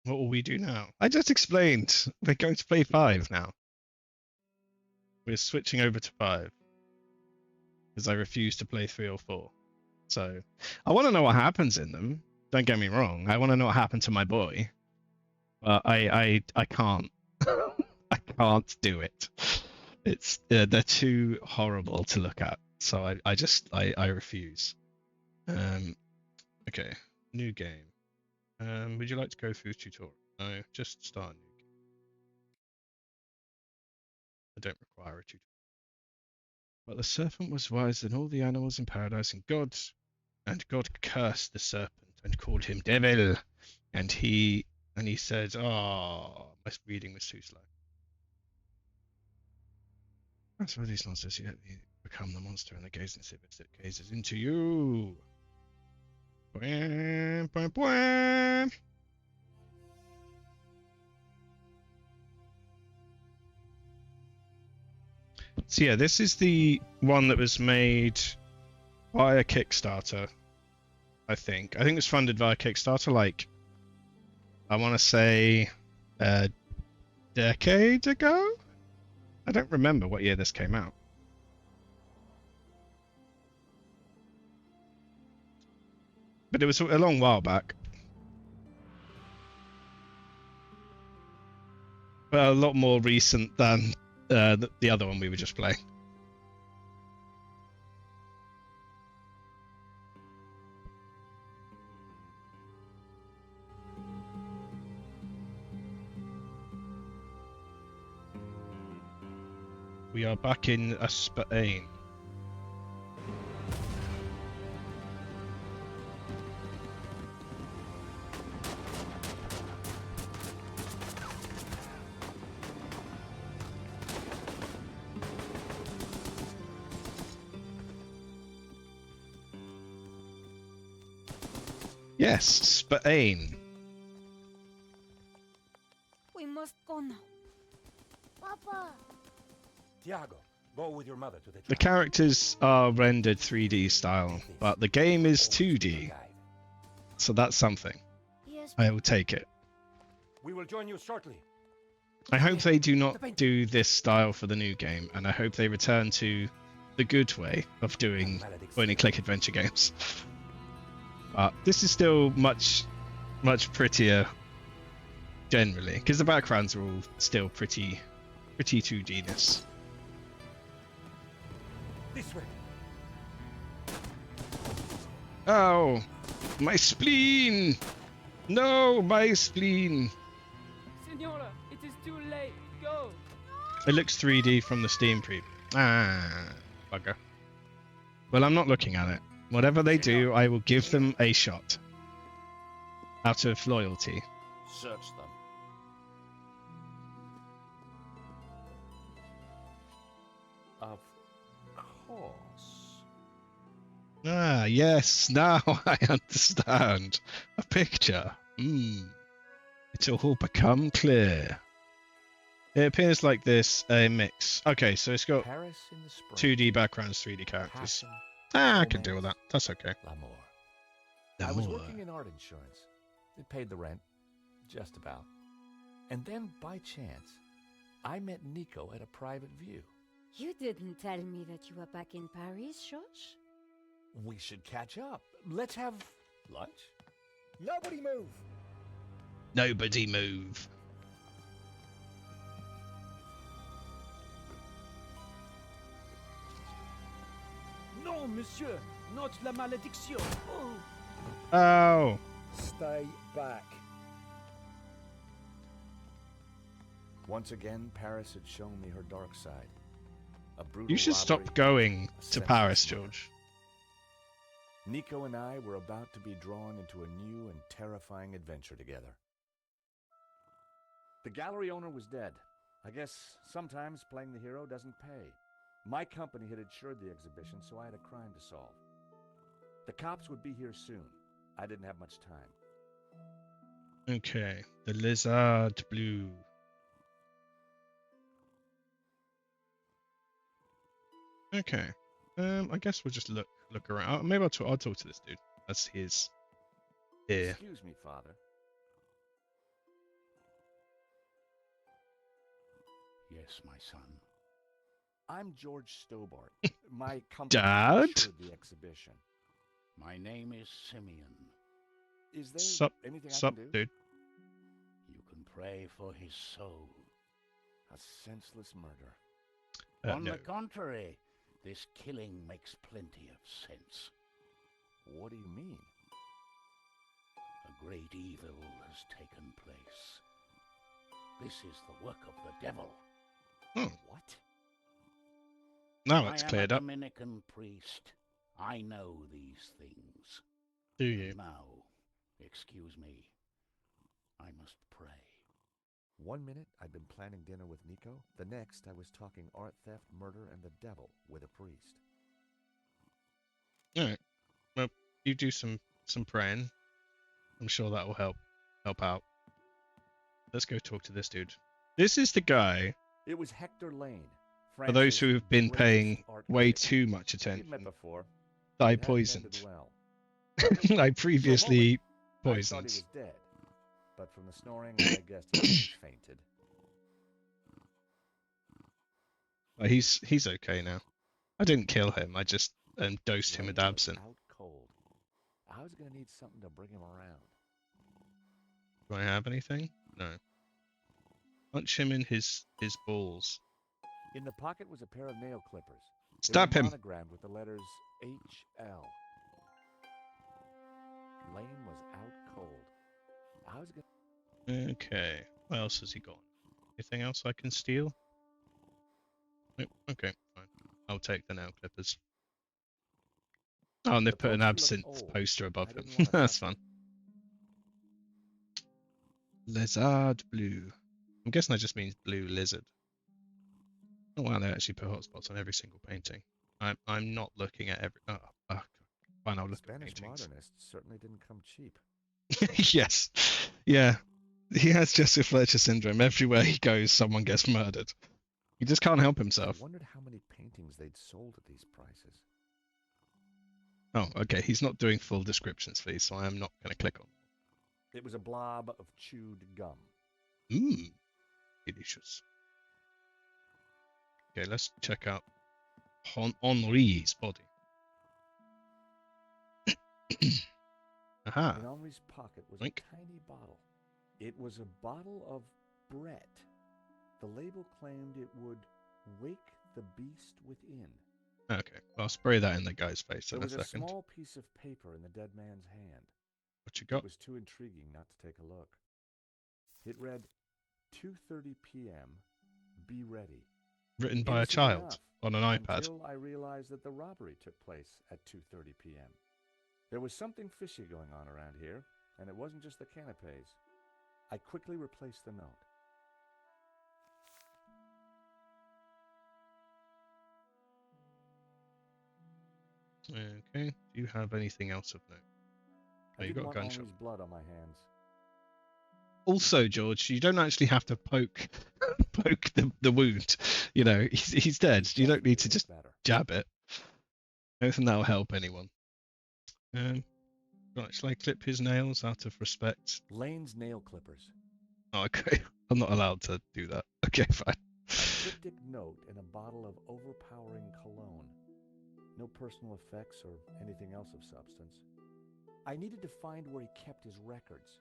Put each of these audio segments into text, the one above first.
What will we do now? I just explained. We're going to play 5 now. We're switching over to 5 because I refuse to play 3 or 4. So I want to know what happens in them. Don't get me wrong. I want to know what happened to my boy, but I can't. I can't do it. It's they're too horrible to look at. So I refuse. Okay, new game. Would you like to go through the tutorial? No, just start a new game. I don't require a tutorial. But the serpent was wiser than all the animals in paradise, and God cursed the serpent and called him devil. And he said, "Oh, my reading was too slow." That's why these monsters you become the monster and the gazing sickness that gazes into you. Bwah, bwah, bwah. So yeah, this is the one that was made by a Kickstarter. I think it was funded via Kickstarter. Like, I want to say a decade ago. I don't remember what year this came out. But it was a long while back. But a lot more recent than the other one we were just playing. We are back in Spain. Yes, Spain. We must go now. Papa! Tiago, go with your mother to the The trial. characters are rendered 3D style, but the game is 2D. So that's something. Yes. I will take it. We will join you shortly. I hope they do not do this style for the new game, and I hope they return to the good way of doing point-and-click adventure games. But this is still much prettier, generally, because the backgrounds are all still pretty 2D-ness. This way. Oh, my spleen! No, my spleen! Senora, it is too late. Go. It looks 3D from the Steam preview. Ah, bugger. Well, I'm not looking at it. Whatever they do, I will give them a shot. Out of loyalty. Search them. Of course. Ah, yes, now I understand. A picture. It's all become clear. It appears like this, a mix. Okay, so it's got Paris in the spring. 2D backgrounds, 3D characters. Passion, I can deal with that. That's okay. L'amour. I was working in art insurance. It paid the rent, just about. And then, by chance, I met Nico at a private view. You didn't tell me that you were back in Paris, George? We should catch up. Let's have lunch. Nobody move. Nobody move. Non, monsieur, not la malédiction. Oh. Oh. Stay back. Once again, Paris had shown me her dark side. A brutal You should robbery, stop going a to senseless Paris, murder. George. Nico and I were about to be drawn into a new and terrifying adventure together. The gallery owner was dead. I guess sometimes playing the hero doesn't pay. My company had insured the exhibition, so I had a crime to solve. The cops would be here soon. I didn't have much time. Okay, the lizard blue. Okay, I guess we'll just look around. Maybe I'll talk to this dude. That's his ear. Excuse me, Father. Yes, my son. I'm George Stobart. My company Dad? insured the exhibition. My name is Simeon. Is there Sup, anything I sup, can do? dude. You can pray for his soul. A senseless murder. On No. the contrary, this killing makes plenty of sense. What do you mean? A great evil has taken place. This is the work of the devil. Oh, What? now I it's am cleared a up. Dominican priest. I know these things. Do you? Now, excuse me. I must pray. 1 minute I'd been planning dinner with Nico. The next I was talking art theft, murder, and the devil with a priest. All right. Well, you do some praying. I'm sure that will help out. Let's go talk to this dude. This is the guy, It was Hector Lane. for those who have been France's paying greatest art way critic. too much We'd met attention, before. that I It hadn't poisoned. ended well. I For a previously moment, I thought poisoned. he was dead, but from the snoring, I guessed he just fainted. He's okay now. I didn't kill him. I just dosed him with Lane was absinthe. out cold. I was gonna need something to bring him around. Do I have anything? No. Punch him in his balls. In the pocket was a pair of nail clippers. Stab They were him. monogrammed with the letters HL. Lane was out cold. I was gonna. Okay. What else has he got? Anything else I can steal? Nope. Okay, fine. I'll take the nail clippers. Oh, and they've The put an poster looked absinthe old. poster above I him. didn't wanna That's touch fun. it. Lizard blue. I'm guessing that just means blue lizard. Oh wow, they actually put hotspots on every single painting. I'm not looking at every. Fine, I'll look at Spanish paintings. modernists certainly didn't come cheap. Yes, yeah. He has Jesse Fletcher syndrome. Everywhere he goes, someone gets murdered. He just can't help I himself. wondered how many paintings they'd sold at these prices. Oh, okay. He's not doing full descriptions, please, so I am not going to click on. It was a blob of chewed gum. Mmm, delicious. Okay, let's check out Henri's body. Aha. In Henri's pocket was Wink. a tiny bottle. It was a bottle of Brett. The label claimed it would wake the beast within. Okay, I'll spray that in the guy's face There in a was a second. small piece of paper in the dead man's hand. What you It got? was too intriguing not to take a look. It read, 2:30 p.m. Be ready. Written by a Innocent child enough, on an iPad. Until I realized that the robbery took place at 2:30 p.m. There was something fishy going on around here, and it wasn't just the canapes. I quickly replaced the note. Okay. Do you have anything else of note? I Oh, you didn't got a want gunshot. Henri's blood on my hands. Also, George, you don't actually have to poke the wound. You know, he's dead. You don't need to just Better. jab it. I don't think that'll help anyone. Right, shall I clip his nails out of respect? Lane's nail clippers. Oh, okay. I'm not allowed to do that. Okay, fine. A cryptic note in a bottle of overpowering cologne. No personal effects or anything else of substance. I needed to find where he kept his records.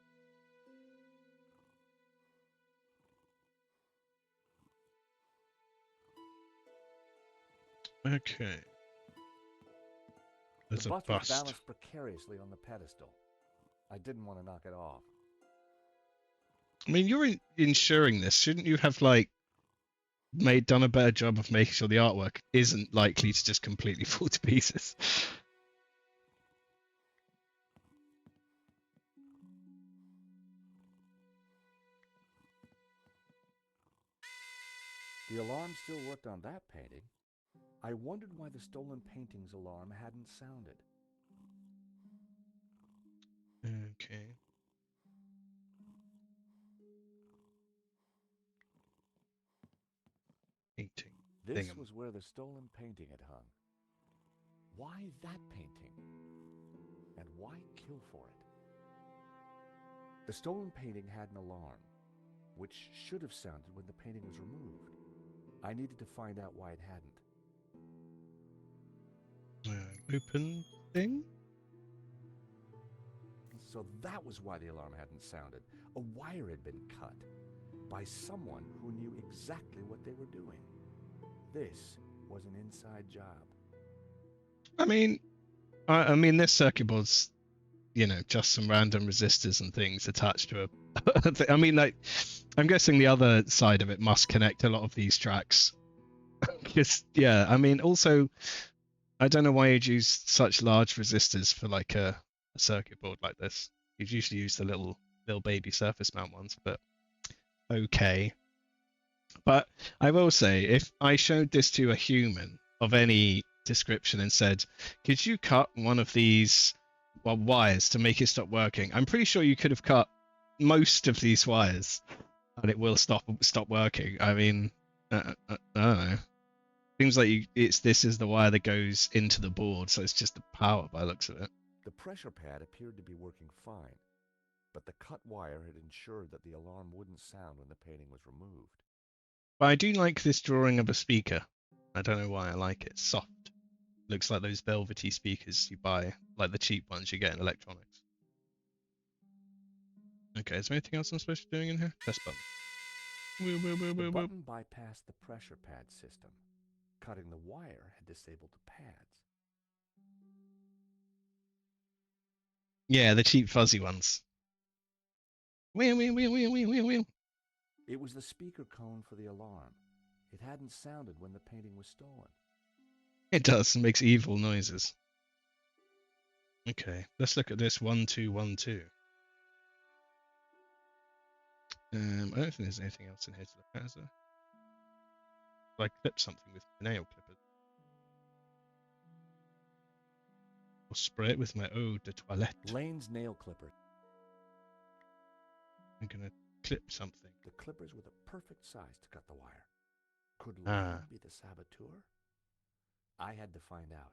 Okay. There's The a bust was bust. balanced precariously on the pedestal. I didn't want to knock it off. I mean, you're insuring this. Shouldn't you have like done a better job of making sure the artwork isn't likely to just completely fall to pieces? The alarm still worked on that painting. I wondered why the stolen painting's alarm hadn't sounded. Okay. Painting. This Bingham. was where the stolen painting had hung. Why that painting? And why kill for it? The stolen painting had an alarm, which should have sounded when the painting was removed. I needed to find out why it hadn't. Open thing? So that was why the alarm hadn't sounded. A wire had been cut by someone who knew exactly what they were doing. This was an inside job. I mean, I mean, this circuit board's, you know, just some random resistors and things attached to a. I mean, like, I'm guessing the other side of it must connect a lot of these tracks. Because, yeah, I mean, also, I don't know why you'd use such large resistors for like a circuit board like this. You'd usually use the little baby surface mount ones, but okay. But I will say, if I showed this to a human of any description and said, could you cut one of these wires to make it stop working? I'm pretty sure you could have cut most of these wires and it will stop working. I mean, I don't know. Seems like this is the wire that goes into the board, so it's just the power by the looks of it. The pressure pad appeared to be working fine, but the cut wire had ensured that the alarm wouldn't sound when the painting was removed. But I do like this drawing of a speaker. I don't know why I like it. It's soft. Looks like those velvety speakers you buy, like the cheap ones you get in electronics. Okay, is there anything else I'm supposed to be doing in here? Press button. The button bypassed the pressure pad system. Cutting the wire had disabled the pads. Yeah, the cheap fuzzy ones. Wheel. It was the speaker cone for the alarm. It hadn't sounded when the painting was stolen. It does. It makes evil noises. Okay, let's look at this 1212. I don't think there's anything else in here to look at, is there? I clip something with nail clippers. Or spray it with my eau de toilette. Lane's nail clipper. I'm gonna clip something. The clippers were the perfect size to cut the wire. Could Lane Ah. be the saboteur? I had to find out.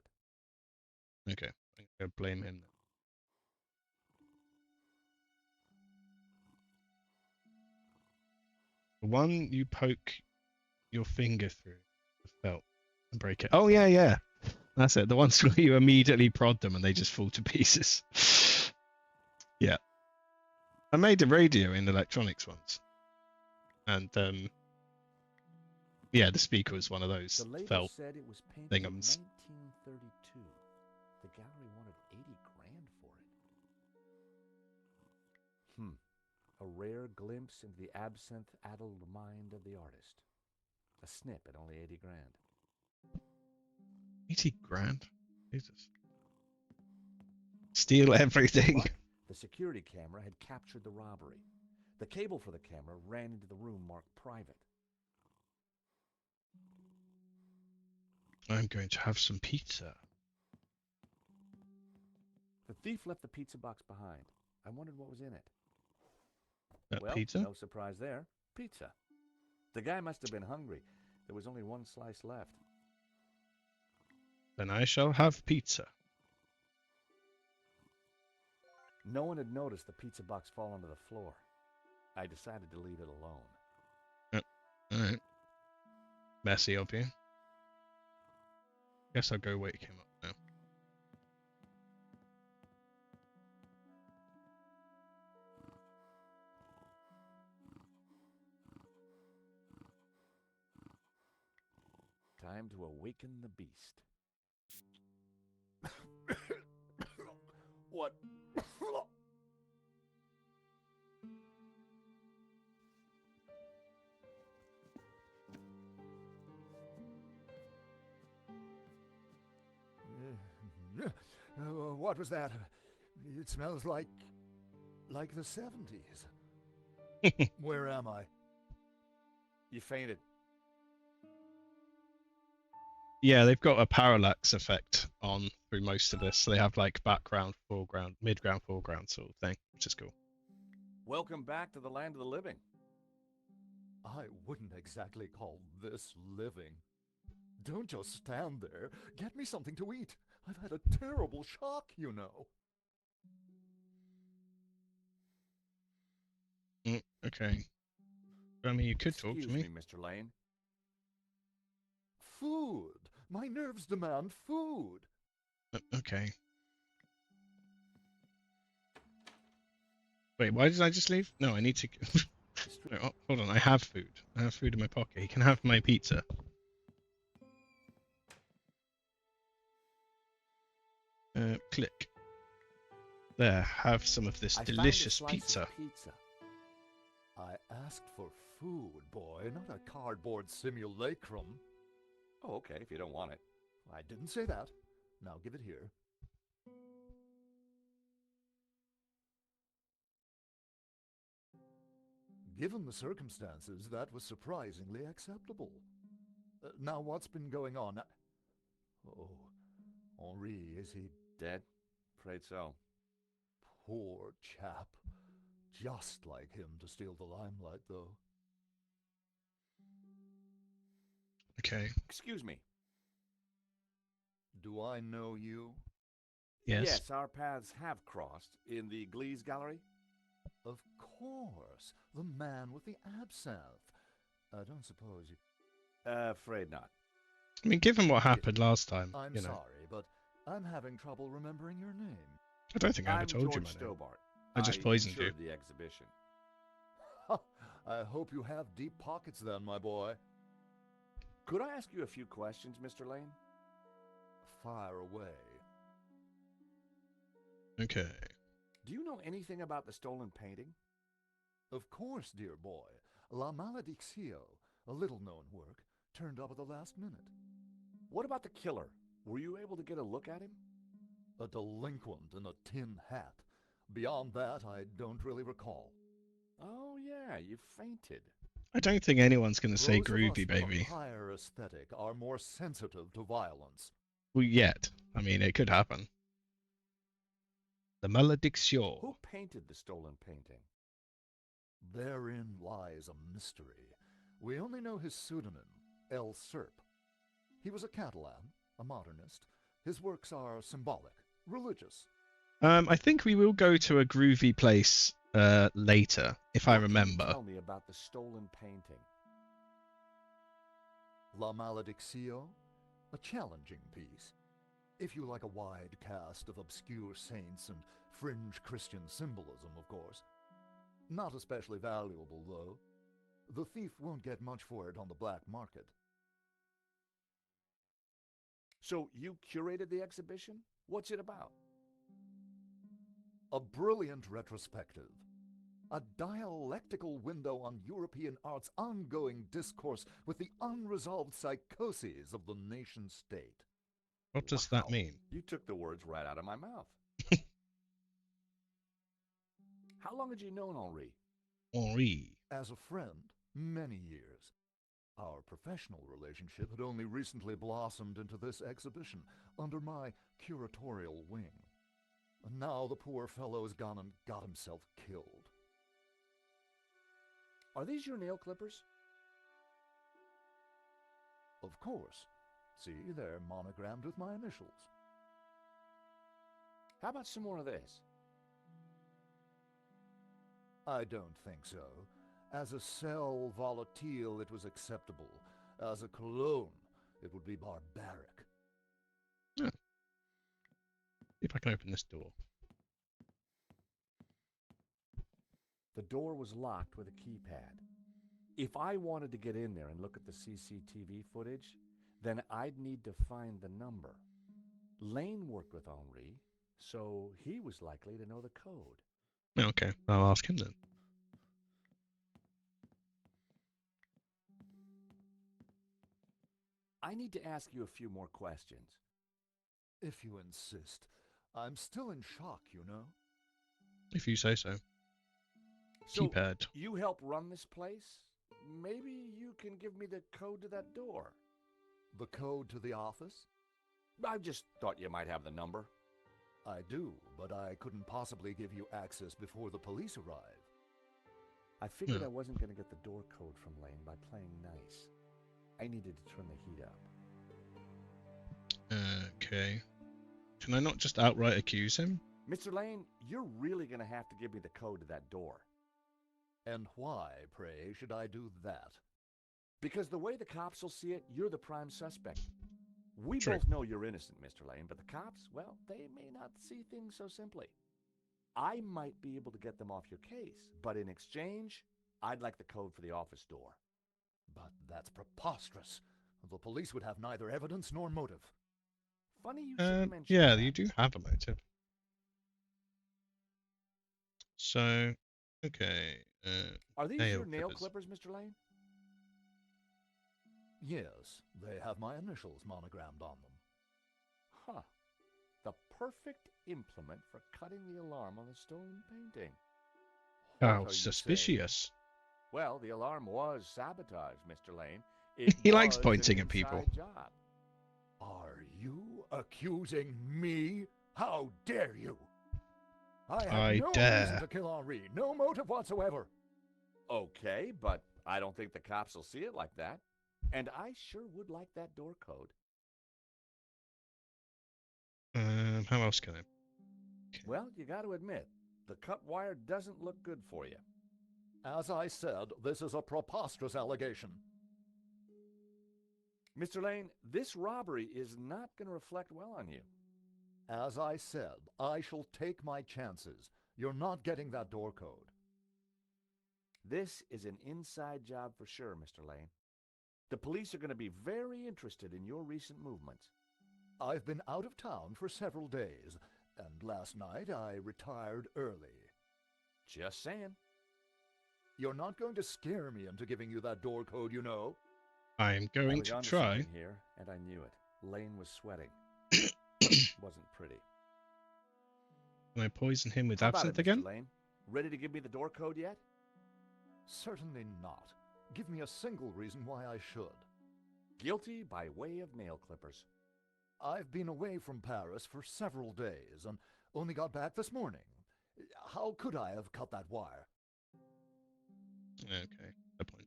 Okay, I'm gonna blame him then. The one you poke your finger through the felt and break it. Oh yeah. That's it. The ones where you immediately prod them and they just fall to pieces. Yeah. I made a radio in electronics once. And yeah, the speaker was one of those The label felt said it was painted thingums. in 1932. The gallery wanted 80 grand for it. A rare glimpse into the absinthe-addled mind of the artist. A snip at only 80 grand. 80 grand? Jesus. Steal everything. But the security camera had captured the robbery. The cable for the camera ran into the room marked private. I'm going to have some pizza. The thief left the pizza box behind. I wondered what was in it. Well, Pizza? no surprise there. Pizza. The guy must have been hungry. There was only one slice left. Then I shall have pizza. No one had noticed the pizza box fall onto the floor. I decided to leave it alone. Alright. Messy of you. Guess I'll go wake him up now. Time to awaken the beast. What? What was that? It smells like the 70s. Where am I? You fainted. Yeah, they've got a parallax effect on through most of this. So they have like background, foreground, midground, foreground sort of thing, which is cool. Welcome back to the land of the living. I wouldn't exactly call this living. Don't just stand there. Get me something to eat. I've had a terrible shock, you know. Okay. I mean, you could talk to Excuse me. me, Mr. Lane. Food! My nerves demand food! Okay. Wait, why did I just leave? No, I need to... Wait, hold on, I have food. I have food in my pocket. He can have my pizza. Click. There, have some of this I found a delicious slice pizza. of pizza. I asked for food, boy, not a cardboard simulacrum. Oh, okay, if you don't want it. I didn't say that. Now give it here. Given the circumstances, that was surprisingly acceptable. Now, what's been going on? Oh, Henri, is he Dead? Afraid so. poor chap? Just like him to steal the limelight, though. Okay. Excuse me. Do I know you? Yes. Our paths have crossed in the Glees Gallery. Of course, the man with the absinthe. I don't suppose you... Afraid not. I mean, given what happened last time, I'm you know, sorry, but I'm having trouble remembering your name. I don't think I ever I'm told you George my name. Stobart. I just poisoned you. insured the exhibition. I hope you have deep pockets then, my boy. Could I ask you a few questions, Mr. Lane? Fire away. Okay. Do you know anything about the stolen painting? Of course, dear boy. La Maledictio, a little-known work, turned up at the last minute. What about the killer? Were you able to get a look at him? A delinquent in a tin hat. Beyond that, I don't really recall. Oh, yeah, you fainted. I don't think anyone's going to say Those of us groovy, with a baby. higher aesthetic are more sensitive to violence. Well, yet. I mean, it could happen. The Malediction. Who painted the stolen painting? Therein lies a mystery. We only know his pseudonym, El Serp. He was a Catalan, a modernist. His works are symbolic, religious. I think we will go to a groovy place later, if I What can you remember. tell me about the stolen painting. La Maledictio, a challenging piece. If you like a wide cast of obscure saints and fringe Christian symbolism, of course. Not especially valuable, though. The thief won't get much for it on the black market. So you curated the exhibition? What's it about? A brilliant retrospective. A dialectical window on European art's ongoing discourse with the unresolved psychoses of the nation-state. What does that Wow. mean? You took the words right out of my mouth. How long had you known Henri? Henri. As a friend, many years. Our professional relationship had only recently blossomed into this exhibition, under my curatorial wing. And now the poor fellow has gone and got himself killed. Are these your nail clippers? Of course. See, they're monogrammed with my initials. How about some more of this? I don't think so. As a sel volatile, it was acceptable. As a cologne, it would be barbaric. Yeah. See if I can open this door. The door was locked with a keypad. If I wanted to get in there and look at the CCTV footage, then I'd need to find the number. Lane worked with Henri, so he was likely to know the code. Okay, I'll ask him then. I need to ask you a few more questions. If you insist. I'm still in shock, you know. If you say so. So, Keypad. you help run this place? Maybe you can give me the code to that door. The code to the office? I just thought you might have the number. I do, but I couldn't possibly give you access before the police arrive. I figured I wasn't going to get the door code from Lane by playing nice. I needed to turn the heat up. Okay. Can I not just outright accuse him? Mr. Lane, you're really going to have to give me the code to that door. And why, pray, should I do that? Because the way the cops will see it, you're the prime suspect. We True. both know you're innocent, Mr. Lane, but the cops, well, they may not see things so simply. I might be able to get them off your case, but in exchange, I'd like the code for the office door. But that's preposterous. The police would have neither evidence nor motive. Funny you should mention Yeah, that. you do have a motive. So, okay. Are these nail your nail clippers. clippers, Mr. Lane? Yes, they have my initials monogrammed on them. Huh. The perfect implement for cutting the alarm on the stone painting. What How are you suspicious. saying? Well, the alarm was sabotaged, Mr. Lane. It He likes was pointing an at people. inside job. Are you accusing me? How dare you? I had I no dare. reason to kill Henri, no motive whatsoever. Okay, but I don't think the cops will see it like that. And I sure would like that door code. How else can I? Well, you got to admit, the cut wire doesn't look good for you. As I said, this is a preposterous allegation. Mr. Lane, this robbery is not going to reflect well on you. As I said, I shall take my chances. You're not getting that door code. This is an inside job for sure, Mr. Lane. The police are going to be very interested in your recent movements. I've been out of town for several days, and last night I retired early. Just saying. You're not going to scare me into giving you that door code, you know. I'm I going was to onto try. something here, and I knew it. Lane was sweating. Wasn't pretty. Can I poison him with How about absinthe it, again? Mr. Lane? Ready to give me the door code yet? Certainly not. Give me a single reason why I should. Guilty by way of nail clippers. I've been away from Paris for several days and only got back this morning. How could I have cut that wire? Okay, a point.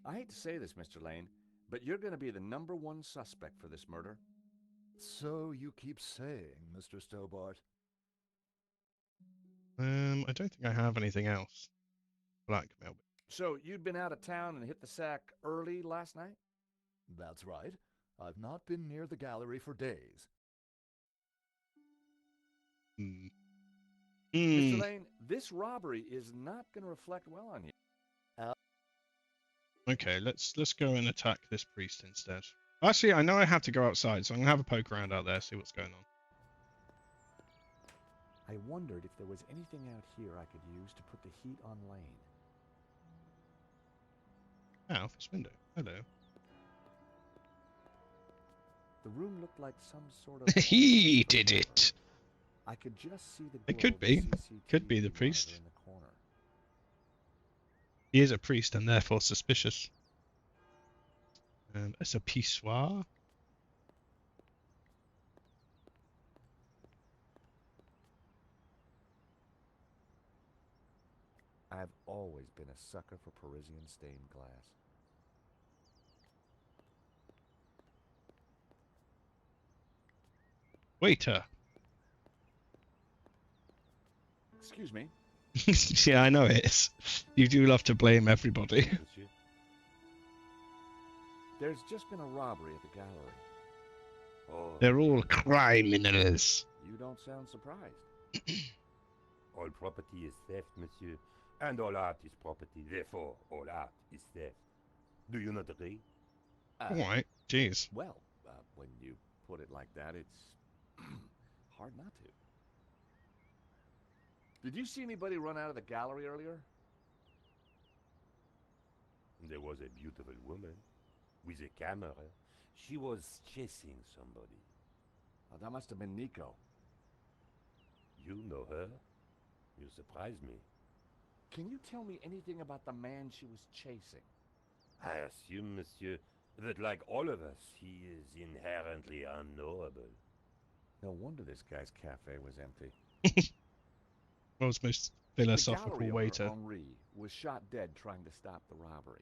I hate to say this, Mr. Lane, but you're going to be the #1 suspect for this murder. So you keep saying, Mr. Stobart. I don't think I have anything else. Blackmail. So you'd been out of town and hit the sack early last night? That's right. I've not been near the gallery for days. Hmm. Mr. Lane, this robbery is not going to reflect well on you. Okay, let's go and attack this priest instead. Actually, I know I have to go outside, so I'm gonna have a poke around out there, see what's going on. I wondered if there was anything out here I could use to put the heat on Lane. Office window. Hello. The room looked like some sort of... He did it. I could just see the It glow could of the be. CCTV Could be the monitor priest. in the corner. He is a priest and therefore suspicious. It's a pissoir. I've always been a sucker for Parisian stained glass. Waiter. Excuse me. Yeah, I know it is. You do love to blame everybody. Monsieur. There's just been a robbery at the gallery. Oh, They're all criminals. You don't sound surprised. all property is theft, monsieur. And all art is property. Therefore, all art is theft. Do you not agree? Alright, jeez. Well, when you put it like that, it's hard not to. Did you see anybody run out of the gallery earlier? There was a beautiful woman with a camera. She was chasing somebody. Oh, that must have been Nico. You know her? You surprise me. Can you tell me anything about the man she was chasing? I assume, monsieur, that like all of us, he is inherently unknowable. No wonder this guy's cafe was empty. World's most The philosophical gallery owner, waiter. Henri, was shot dead trying to stop the robbery.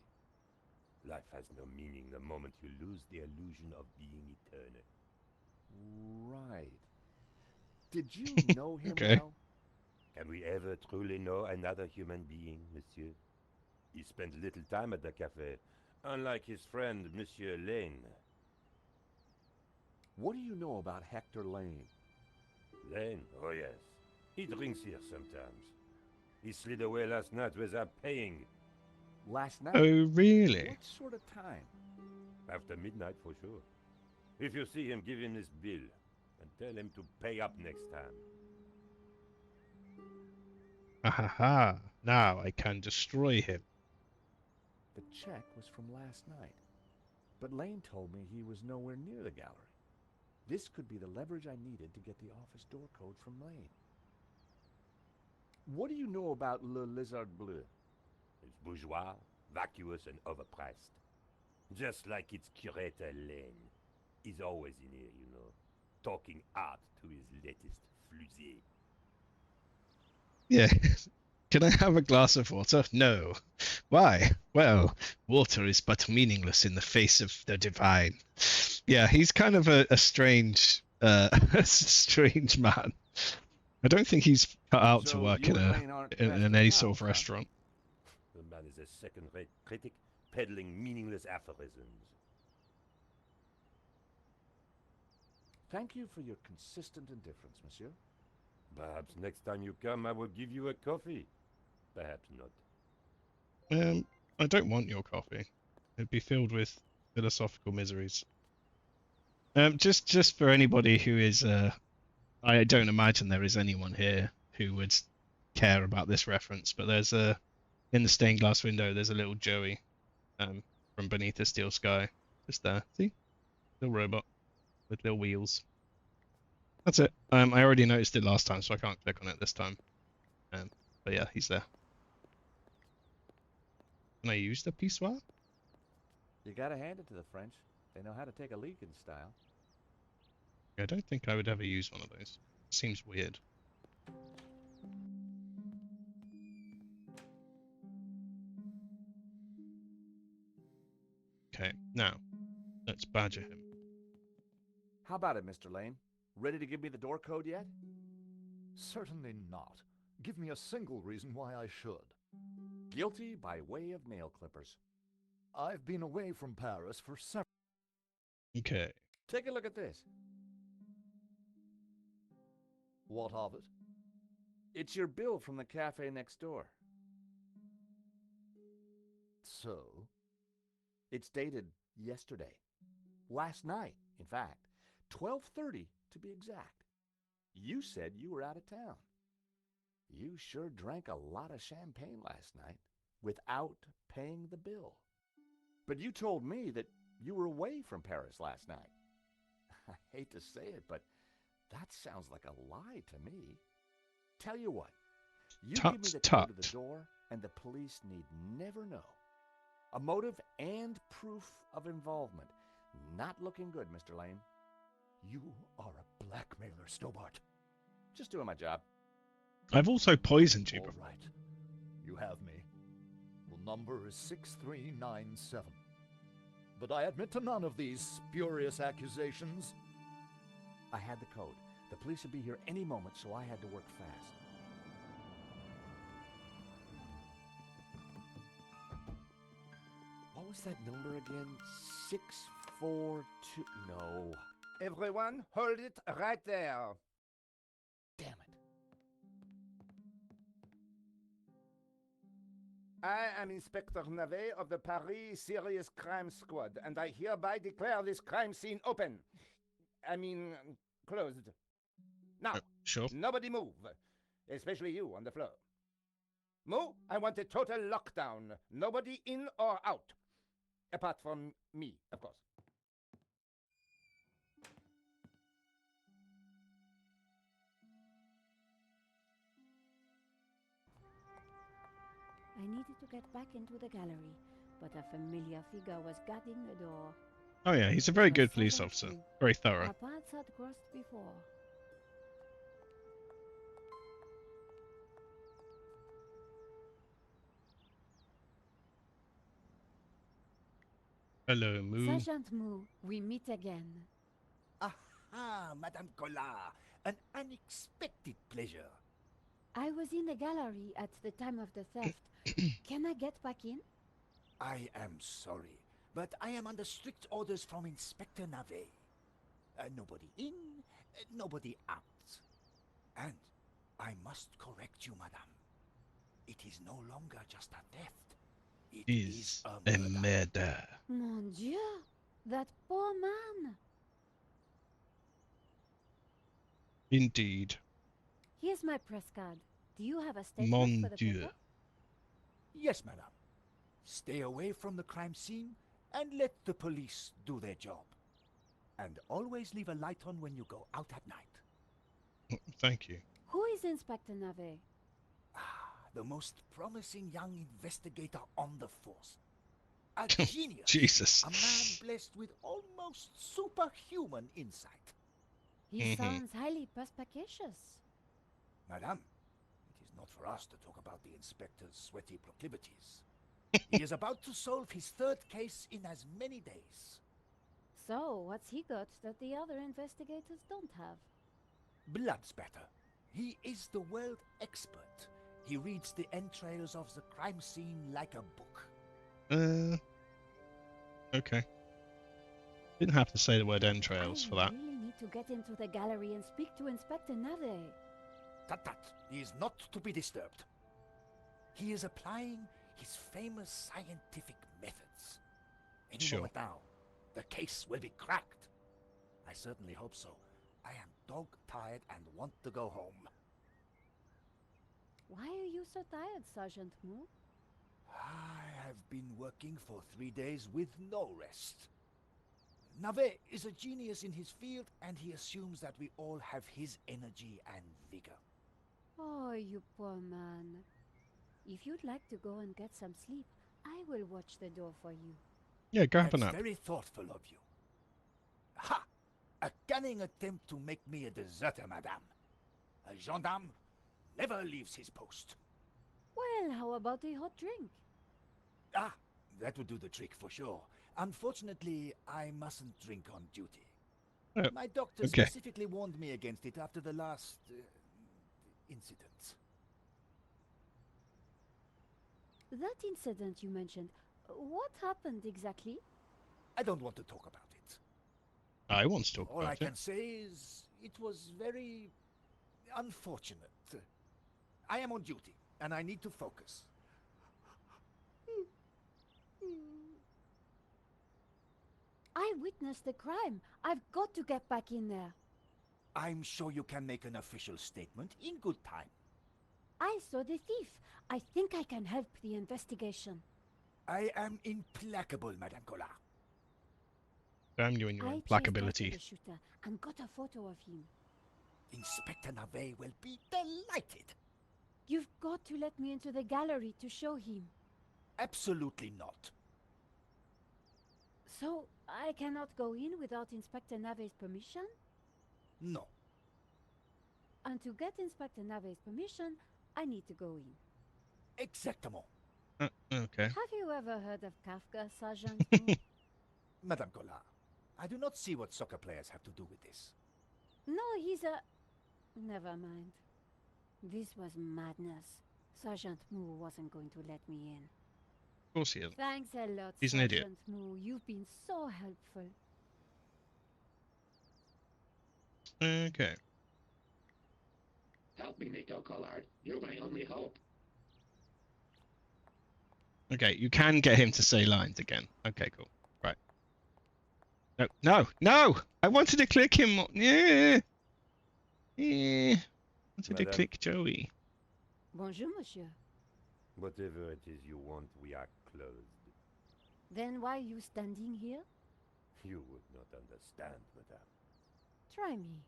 Life has no meaning the moment you lose the illusion of being eternal. Right. Did you know him Okay. well? Can we ever truly know another human being, monsieur? He spent little time at the cafe, unlike his friend, Monsieur Lane. What do you know about Hector Lane? Lane? Oh yes. He drinks here sometimes. He slid away last night without paying. Last night? Oh, really? What sort of time? After midnight for sure. If you see him, give him this bill. And tell him to pay up next time. Ahaha. Now I can destroy him. The check was from last night. But Lane told me he was nowhere near the gallery. This could be the leverage I needed to get the office door code from Lane. What do you know about Le Lizard Bleu? It's bourgeois, vacuous, and overpriced. Just like its curator Lane. He's always in here, you know, talking art to his latest flusée. Yeah. Can I have a glass of water? No. Why? Well, water is but meaningless in the face of the divine. Yeah, he's kind of a strange, a strange man. I don't think he's cut out to So work you in and Lane aren't in best any pals, sort of huh? restaurant. The man is a second-rate critic, peddling meaningless aphorisms. Thank you for your consistent indifference, monsieur. Perhaps next time you come, I will give you a coffee. Perhaps not. I don't want your coffee. It'd be filled with philosophical miseries. Just for anybody who is, I don't imagine there is anyone here who would care about this reference, but there's in the stained glass window, there's a little Joey, from Beneath the Steel Sky, just there. See, little robot with little wheels. That's it. I already noticed it last time, so I can't click on it this time. But yeah, he's there. Can I use the pissoir? You gotta hand it to the French. They know how to take a leak in style. I don't think I would ever use one of those. Seems weird. Okay, now let's badger him. How about it, Mr. Lane? Ready to give me the door code yet? Certainly not. Give me a single reason why I should. Guilty by way of nail clippers. I've been away from Paris for several... Okay. Take a look at this. What of it? It's your bill from the cafe next door. So? It's dated yesterday. Last night, in fact. 12:30 to be exact. You said you were out of town. You sure drank a lot of champagne last night without paying the bill. But you told me that you were away from Paris last night. I hate to say it, but that sounds like a lie to me. Tell you what, you give me the code to the door, and the police need never know. A motive and proof of involvement. Not looking good, Mr. Lane. You are a blackmailer, Stobart. Just doing my job. I've also poisoned you All before. right. You have me. The number is 6397. But I admit to none of these spurious accusations. I had the code. The police would be here any moment, so I had to work fast. What was that number again? 642... No. Everyone, hold it right there. Damn it. I am Inspector Navet of the Paris Serious Crime Squad, and I hereby declare this crime scene open. Closed. Now, Sure. nobody move, especially you on the floor. Mo, I want a total lockdown. Nobody in or out. Apart from me, of course. I needed to get back into the gallery, but a familiar figure was guarding the door. Oh yeah, he's a very good police officer. Very thorough. Our paths had crossed before. Hello, Moo. Sergeant Moo, we meet again. Aha, Madame Collard. An unexpected pleasure. I was in the gallery at the time of the theft, Can I get back in? I am sorry, but I am under strict orders from Inspector Navet. Nobody in, nobody out. And I must correct you, madame. It is no longer just a theft. It is Is a a murder. murder. Mon Dieu! That poor man! Indeed. Here's my press card. Do you have a statement Mon for the Dieu. paper? Yes, madame. Stay away from the crime scene and let the police do their job. And always leave a light on when you go out at night. Thank you. Who is Inspector Navet? The most promising young investigator on the force. A genius. Jesus. A man blessed with almost superhuman insight. He sounds highly perspicacious. Madame, it is not for us to talk about the inspector's sweaty proclivities. He is about to solve his third case in as many days. So, what's he got that the other investigators don't have? Blood spatter. He is the world expert. He reads the entrails of the crime scene like a book. Okay. Didn't have to say the word entrails for I that. really need to get into the gallery and speak to Inspector Navet. Tut tut. He is not to be disturbed. He is applying his famous scientific methods. Any Sure. moment now, the case will be cracked. I certainly hope so. I am dog-tired and want to go home. Why are you so tired, Sergeant Moo? I have been working for 3 days with no rest. Navet is a genius in his field, and he assumes that we all have his energy and vigor. Oh, you poor man. If you'd like to go and get some sleep, I will watch the door for you. Yeah, go have a That's nap. very thoughtful of you. Ha! A cunning attempt to make me a deserter, madame. A gendarme never leaves his post. Well, how about a hot drink? Ah, that would do the trick for sure. Unfortunately, I mustn't drink on duty. Oh, My doctor okay. specifically warned me against it after the last incident. That incident you mentioned, what happened exactly? I don't want to talk about it. I want to talk All I about can it. say is it was very unfortunate. I am on duty, and I need to focus. I witnessed the crime. I've got to get back in there. I'm sure you can make an official statement in good time. I saw the thief. I think I can help the investigation. I am implacable, Madame Collard. Damn you and your I chased after implacability. the shooter and got a photo of him. Inspector Navet will be delighted. You've got to let me into the gallery to show him. Absolutely not. So, I cannot go in without Inspector Navet's permission? No. And to get Inspector Navet's permission, I need to go in. Exactement. Okay. Have you ever heard of Kafka, Sergeant Moo? Madame Collard, I do not see what soccer players have to do with this. No, he's a... Never mind. This was madness. Sergeant Moo wasn't going to let me in. Of course he isn't. Thanks a lot, He's an idiot. Sergeant Moo. You've been so helpful. Okay. Help me, Nico Collard. You're my only hope. Okay, you can get him to say lines again. Okay, cool. Right. No, no, no! I wanted to click him. Yeah. Yeah. I wanted to Madame. click Joey. Bonjour, monsieur. Whatever it is you want, we are closed. Then why are you standing here? You would not understand, madame. Try me.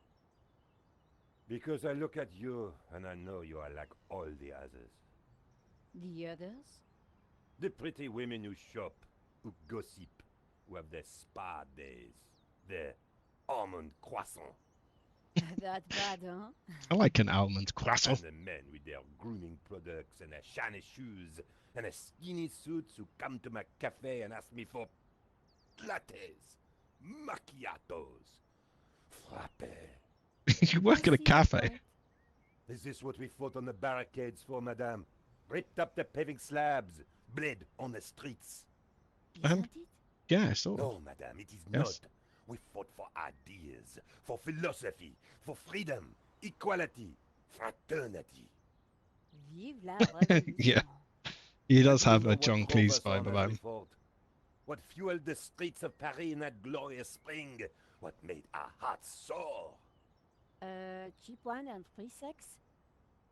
Because I look at you, and I know you are like all the others. The others? The pretty women who shop, who gossip, who have their spa days, their almond croissant, That bad, huh? I like an almond croissant. and the men with their grooming products and their shiny shoes and their skinny suits who come to my cafe and ask me for lattes, macchiatos, frappes. You work at a I see your cafe. point. Is this what we fought on the barricades for, madame? Ripped up the paving slabs, bled on the streets. Isn't it? Yeah, sort of. No, madame, it is Yes. not. We fought for ideas, for philosophy, for freedom, equality, fraternity. Vive la révolution. Yeah. He does And you have know a what John drove Cleese us on vibe as about we him. fought? What fueled the streets of Paris in that glorious spring? What made our hearts soar? Cheap wine and free sex?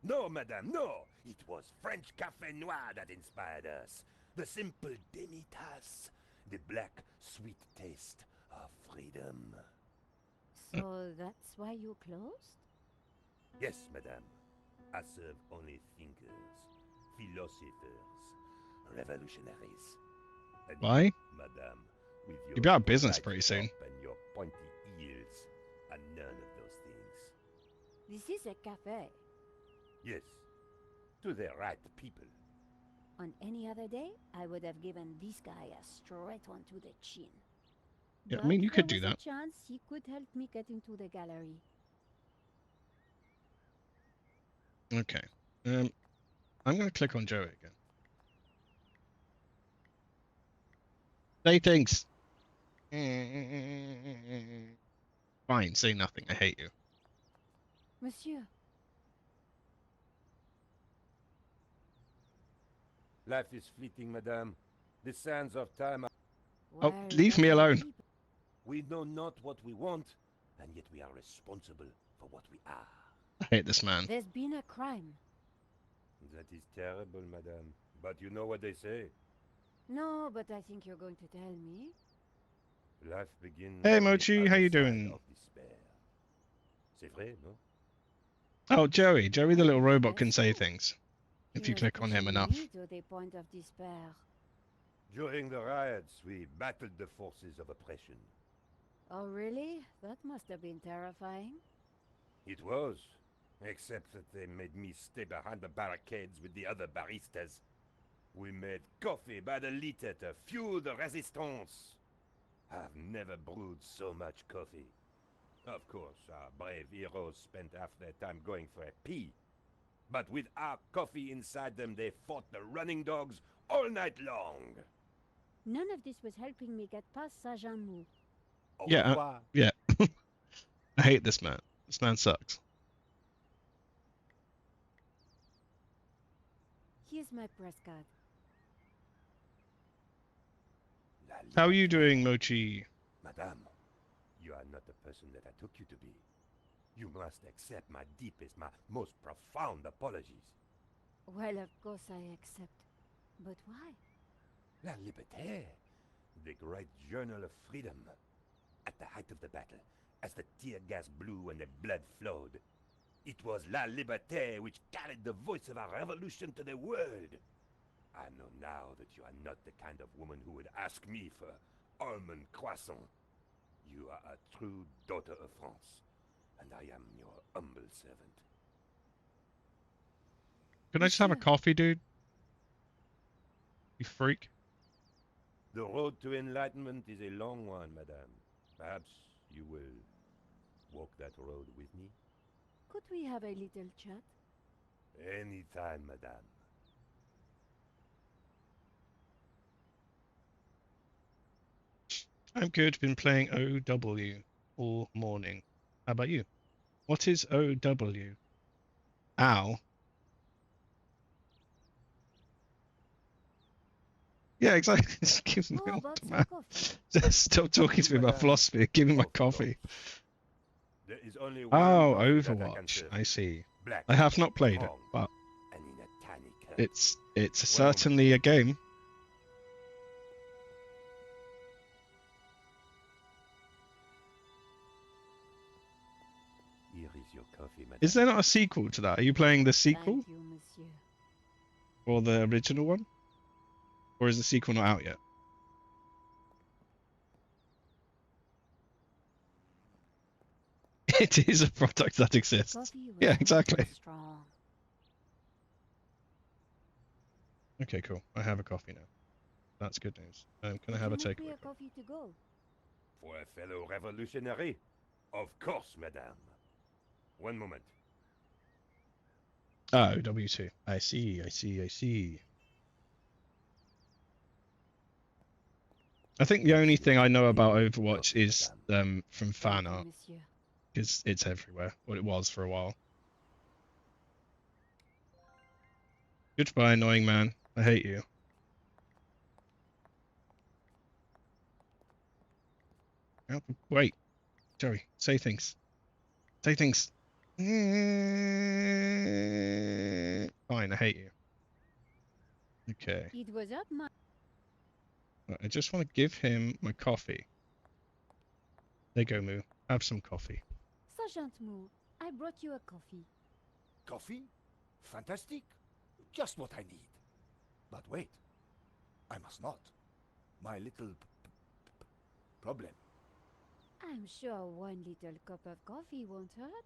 No, madame, no! It was French Café Noir that inspired us. The simple demi-tasse. The black, sweet taste of freedom. So that's why you closed? Yes, madame. I serve only thinkers, philosophers, revolutionaries. And you, Why? madame, with your You'll be out of business tight pretty soon. top and your pointy ears, are none of those things. This is a cafe. Yes, to the right people. On any other day, I would have given this guy a straight one to the chin. Yeah, I But mean, you could there do was that. a chance he could help me get into the gallery. Okay. I'm going to click on Joey again. Say things. Fine, say nothing. I hate you. Monsieur, Life is fleeting, madame. The sands of time are... Oh, where leave are me the alone. people? We know not what we want, and yet we are responsible for what we are. I hate this man. There's been a crime. That is terrible, madame. But you know what they say. No, but I think you're going to tell me. Life begins Hey, on the Mochi, how other you side doing? of despair. C'est vrai, no? Oh, Joey. Joey the little I robot can guess say so. things. If He you was click on him pushing enough. me to the point of despair. During the riots, we battled the forces of oppression. Oh, really? That must have been terrifying. It was, except that they made me stay behind the barricades with the other baristas. We made coffee by the liter to fuel the resistance. I've never brewed so much coffee. Of course, our brave heroes spent half their time going for a pee. But with our coffee inside them, they fought the running dogs all night long. None of this was helping me get past Sergeant Mou. Au Yeah, revoir. Yeah. I hate this man. This man sucks. Here's my press card. La How are you liberté. doing, Mochi? Madame, you are not the person that I took you to be. You must accept my deepest, my most profound apologies. Well, of course I accept. But why? La Liberté, the great journal of freedom. At the height of the battle, as the tear gas blew and the blood flowed, it was La Liberté which carried the voice of our revolution to the world. I know now that you are not the kind of woman who would ask me for almond croissant. You are a true daughter of France, and I am your humble servant. Can I just have a Monsieur. coffee, dude? You freak. The road to enlightenment is a long one, madame. Perhaps you will walk that road with me? Could we have a little chat? Anytime, madame. I'm good. Been playing OW all morning. How about you? What is OW? Ow. Yeah, exactly. Just give me How all about the some man. coffee? Just stop talking to me about Madame, philosophy. Give me my of coffee. course. There is only one Oh, coffee that I can Overwatch. serve I you. see. Black, I have not played it, strong, but and in a tiny cup. it's One moment. certainly a game. Here is your coffee, madame. Is there not a sequel to that? Are you playing the sequel Thank you, monsieur. or the original one? Or is the sequel not out yet? It is a product that exists. Coffee was Yeah, hot exactly. and strong. Okay, cool. I have a coffee now. That's good news. Can I Would have you a make me takeaway? a coffee to go? For a fellow revolutionary? Of course, madame. One moment. Oh, W2. I see, I see, I see. I think the only thing I know about Overwatch is from fan Thank you, art, monsieur. because it's everywhere. Well, it was for a while. Goodbye, annoying man. I hate you. Oh, wait, Joey, say things. Say things. Fine, I hate you. Okay. It was up my... Right, I just want to give him my coffee. There you go, Moo. Have some coffee. Sergeant Moo, I brought you a coffee. Coffee? Fantastic. Just what I need. But wait. I must not. My little problem. I'm sure one little cup of coffee won't hurt.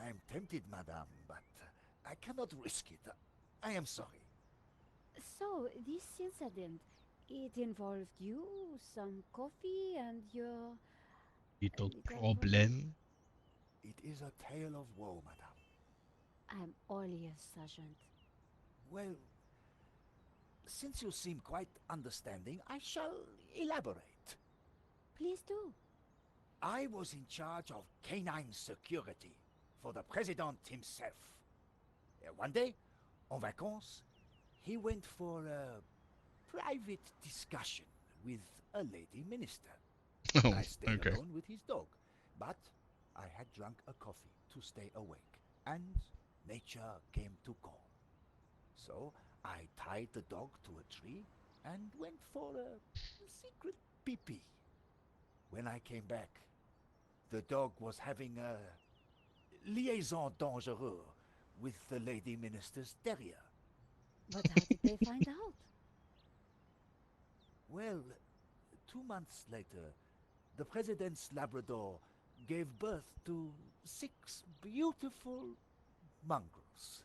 I am tempted, madame, but I cannot risk it. I am sorry. So, this incident, it involved you, some coffee, and your... Little little problem. It is a tale of woe, madame. I'm all ears, Sergeant. Well, since you seem quite understanding, I shall elaborate. Please do. I was in charge of canine security for the president himself. One day, en vacances, he went for a private discussion with a lady minister. Oh, I stayed okay. alone with his dog, but I had drunk a coffee to stay awake, and nature came to call. So I tied the dog to a tree and went for a secret pee-pee. When I came back, the dog was having a liaison dangereuse with the lady minister's terrier. But how did they find out? Well, 2 months later, the president's Labrador gave birth to 6 beautiful mongrels.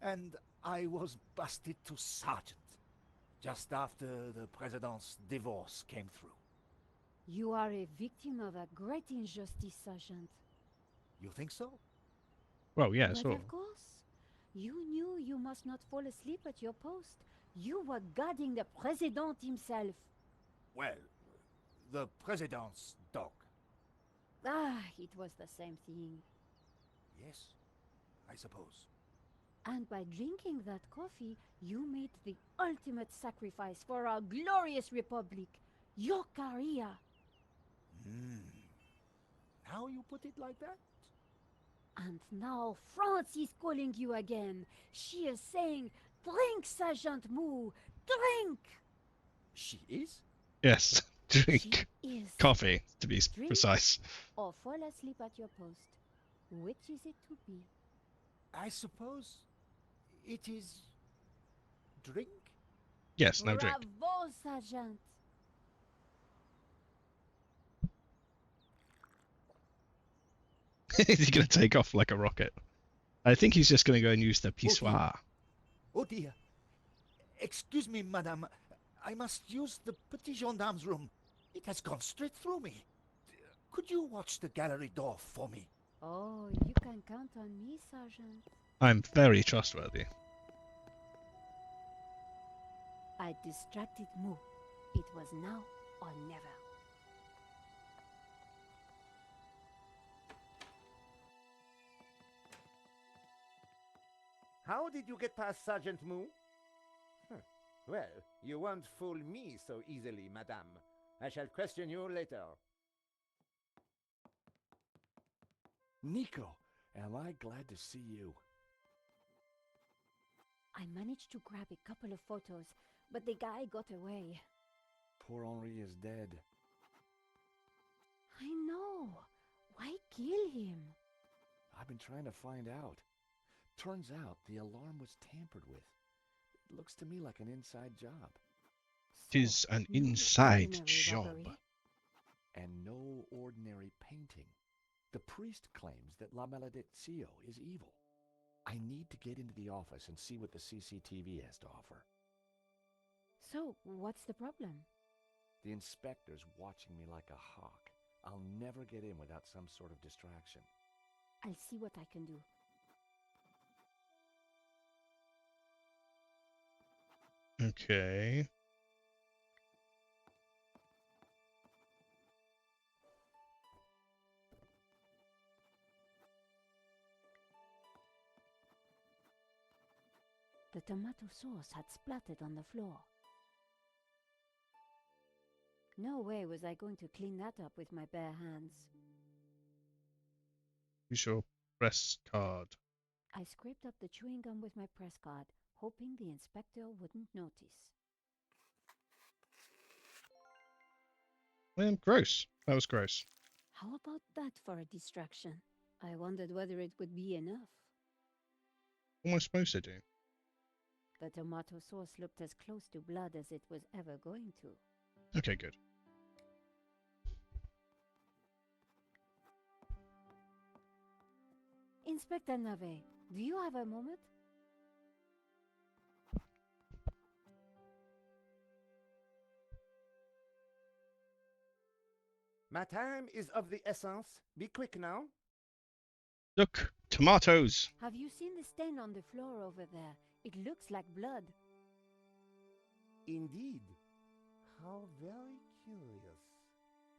And I was busted to sergeant just after the president's divorce came through. You are a victim of a great injustice, Sergeant. You think so? Well, yeah, But sort of course, you knew you must not fall asleep at your post. You were guarding the president himself. Well, the president's dog. Ah, it was the same thing. Yes, I suppose. And by drinking that coffee, you made the ultimate sacrifice for our glorious republic, your career. Now you put it like that? And now France is calling you again. She is saying, drink, Sergeant Moo, drink! She is? yes. Drink She is. coffee, to be Drink precise. or fall asleep at your post. Which is it to be? I suppose it is drink? Yes, now drink. Bravo, Sergeant! He's going to take off like a rocket. I think he's just going to go and use the pissoir. Oh dear. Excuse me, madame. I must use the petit gendarme's room. It has gone straight through me. Could you watch the gallery door for me? Oh, you can count on me, Sergeant. I'm very trustworthy. I distracted Moo. It was now or never. How did you get past Sergeant Moo? Well, you won't fool me so easily, madame. I shall question you later. Nico, am I glad to see you. I managed to grab a couple of photos, but the guy got away. Poor Henri is dead. I know. Why kill him? I've been trying to find out. Turns out the alarm was tampered with. It looks to me like an inside job. Tis an no inside ordinary job. robbery. And no ordinary painting. The priest claims that La Maledizio is evil. I need to get into the office and see what the CCTV has to offer. So, what's the problem? The inspector's watching me like a hawk. I'll never get in without some sort of distraction. I'll see what I can do. Okay. The tomato sauce had splattered on the floor. No way was I going to clean that up with my bare hands. Use your press card. I scraped up the chewing gum with my press card, hoping the inspector wouldn't notice. Gross. That was gross. How about that for a distraction? I wondered whether it would be enough. What am I supposed to do? The tomato sauce looked as close to blood as it was ever going to. Okay, good. Inspector Nave, do you have a moment? My time is of the essence. Be quick now. Look, tomatoes. Have you seen the stain on the floor over there? It looks like blood. Indeed. How very curious.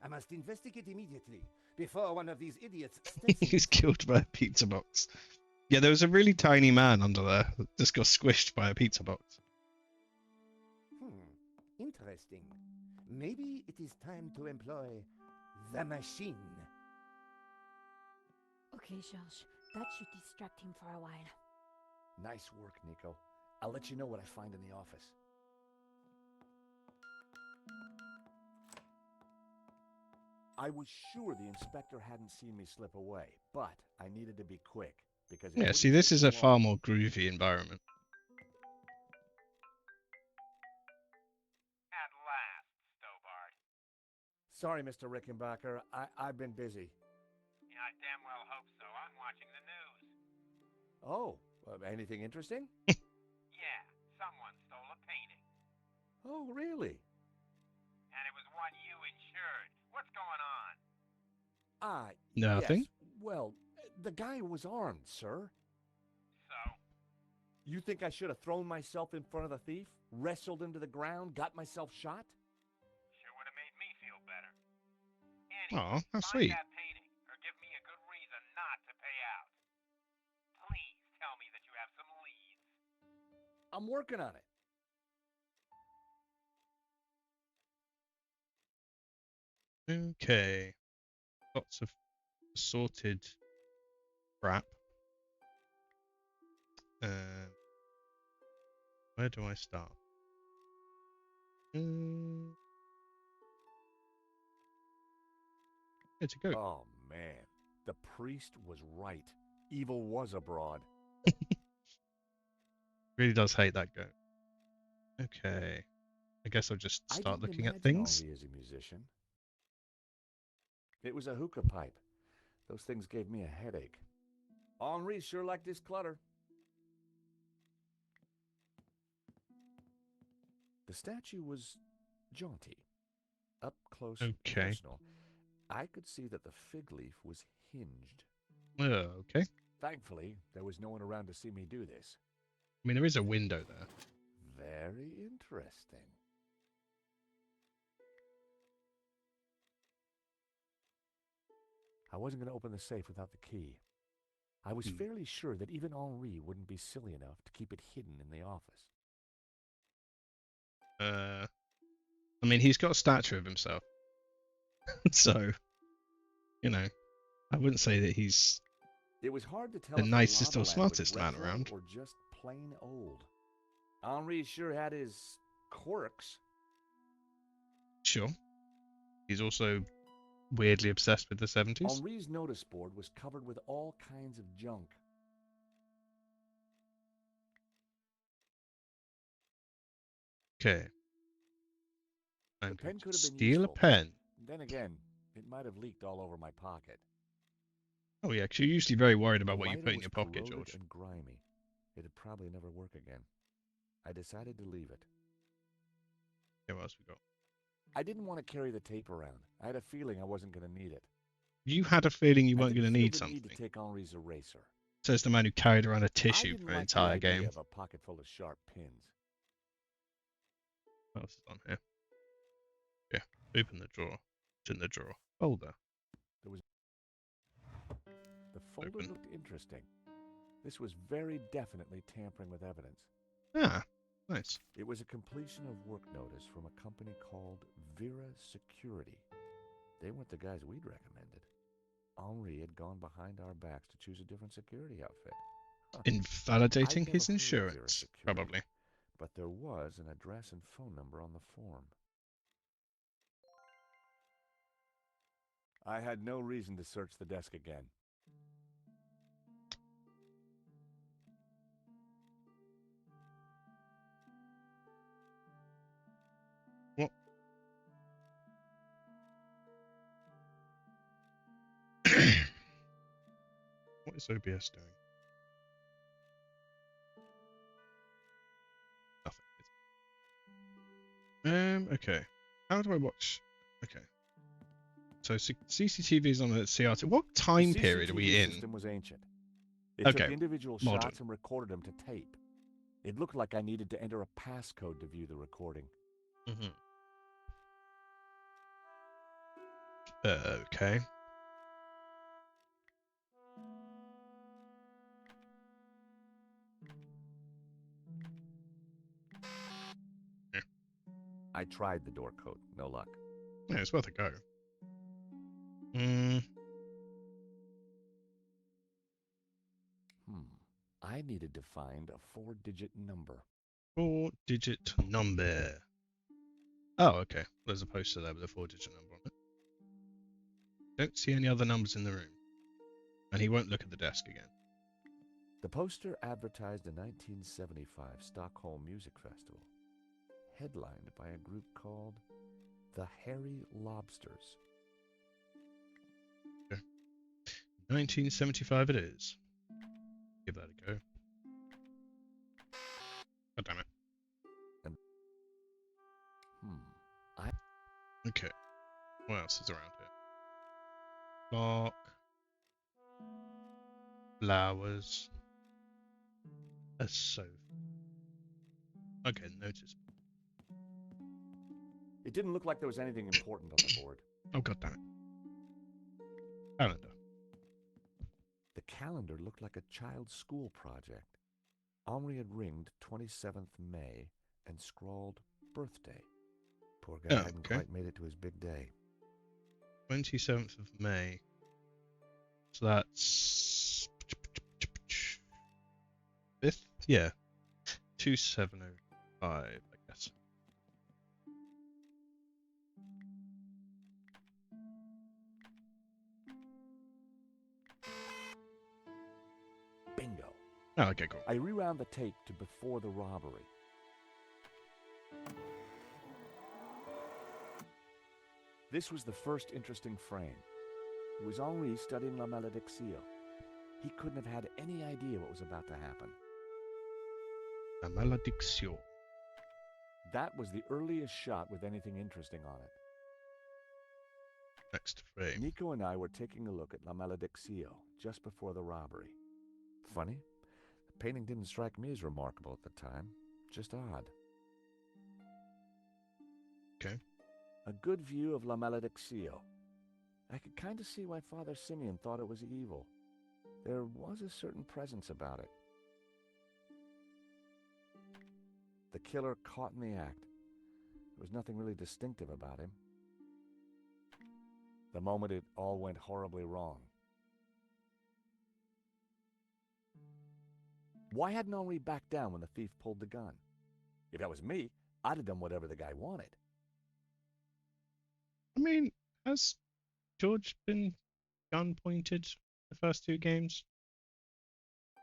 I must investigate immediately, before one of these idiots He's killed by a pizza box. Yeah, there was a really tiny man under there that just got squished by a pizza box. Interesting. Maybe it is time to employ the machine. Okay, George, that should distract him for a while. Nice work, Nico. I'll let you know what I find in the office. I was sure the inspector hadn't seen me slip away, but I needed to be quick because Yeah, see, this is a far more groovy environment. At last, Stobart. Sorry, Mr. Rickenbacker. I've been busy. Yeah, I damn well hope so. I'm watching the news. Oh, anything interesting? Yeah, someone stole a painting. Oh, really? And it was one you insured. What's going on? Nothing. Yes. Well, the guy was armed, sir. So? You think I should have thrown myself in front of the thief, wrestled him to the ground, got myself shot? Sure would have made me feel better. Aw, how find sweet. that painting, or give me a good reason not to pay out. Please tell me that you have some leads. I'm working on it. Okay. Lots of assorted crap. Where do I start? Where to go? Oh, man. The priest was right. Evil was abroad. Really does hate that goat. Okay. I guess I'll just start looking at things. Henri is a musician. It was a hookah pipe. Those things gave me a headache. Henri sure liked his clutter. The statue was jaunty, up close and personal. I could see that the fig leaf was hinged. Okay. Thankfully, there was no one around to see me do this. I mean, there is a window there. Very interesting. I wasn't going to open the safe without the key. I was fairly sure that even Henri wouldn't be silly enough to keep it hidden in the office. I mean, he's got a statue of himself. So, you know, I wouldn't say that he's It was hard to tell the if nicest lava or lamp smartest was man retro around. or just plain old. Henri sure had his quirks. Sure. He's also weirdly obsessed with the 70s. Henri's notice board was covered with all kinds of junk. Okay. I'm The pen going could to have been steal a useful. pen. Then again, it might have leaked all over my pocket. Oh yeah, 'cause you're usually very worried about The what you lighter put in was your pocket, corroded George. and grimy. It'd probably never work again. I decided to leave it. Okay, what else we got? I didn't want to carry the tape around. I had a feeling I wasn't going to need it. You had a feeling you I weren't didn't going to feel need the something. need to take Henri's eraser. Says the man who carried around a I tissue didn't for an like entire the idea game. of a pocket full of sharp pins. What else is on here? Yeah, open the drawer. It's in the drawer. Folder. The folder Open. looked interesting. This was very definitely tampering with evidence. Ah, nice. It was a completion of work notice from a company called Vera Security. They weren't the guys we'd recommended. Henri had gone behind our backs to choose a different security outfit. Invalidating I'd his never heard of Vera insurance, Security, probably. but there was an address and phone number on the form. I had no reason to search the desk again. What? What is OBS doing? Nothing. Okay. How do I watch? Okay. So CCTV is on a CRT. What time period are we The CCTV in? system was ancient. It took Okay, individual modern. shots and recorded them to tape. It looked like I needed to enter a passcode to view the recording. Mm-hmm. Okay. Yeah. I tried the door code. No luck. Yeah, it's worth a go. Hmm. I needed to find a 4-digit number. 4-digit number. Oh, okay. There's a poster there with a 4-digit number on it. Don't see any other numbers in the room. And he won't look at the desk again. The poster advertised a 1975 Stockholm Music Festival, headlined by a group called the Hairy Lobsters. Okay. 1975 it is. Give that a go. God damn it. And Okay. What else is around here? Clock. Flowers. A sofa. Okay, notice. It didn't look like there was anything important on the board. Oh, god damn it. Calendar. The calendar looked like a child's school project. Henri had ringed 27th May and scrawled birthday. Poor guy hadn't quite made it to his big day. 27th of May. So that's 5th? Yeah. 2705, I guess. Bingo. Oh, okay, cool. I rewound the tape to before the robbery. This was the first interesting frame. It was Henri studying La Malédiction. He couldn't have had any idea what was about to happen. La Malédiction. That was the earliest shot with anything interesting on it. Next frame. Nico and I were taking a look at La Malédiction just before the robbery. Funny, the painting didn't strike me as remarkable at the time, just odd. Okay. A good view of La Malédiction. I could kind of see why Father Simeon thought it was evil. There was a certain presence about it. The killer caught in the act. There was nothing really distinctive about him. The moment it all went horribly wrong. Why hadn't Henri backed down when the thief pulled the gun? If that was me, I'd have done whatever the guy wanted. I mean, has George been gun pointed the first 2 games?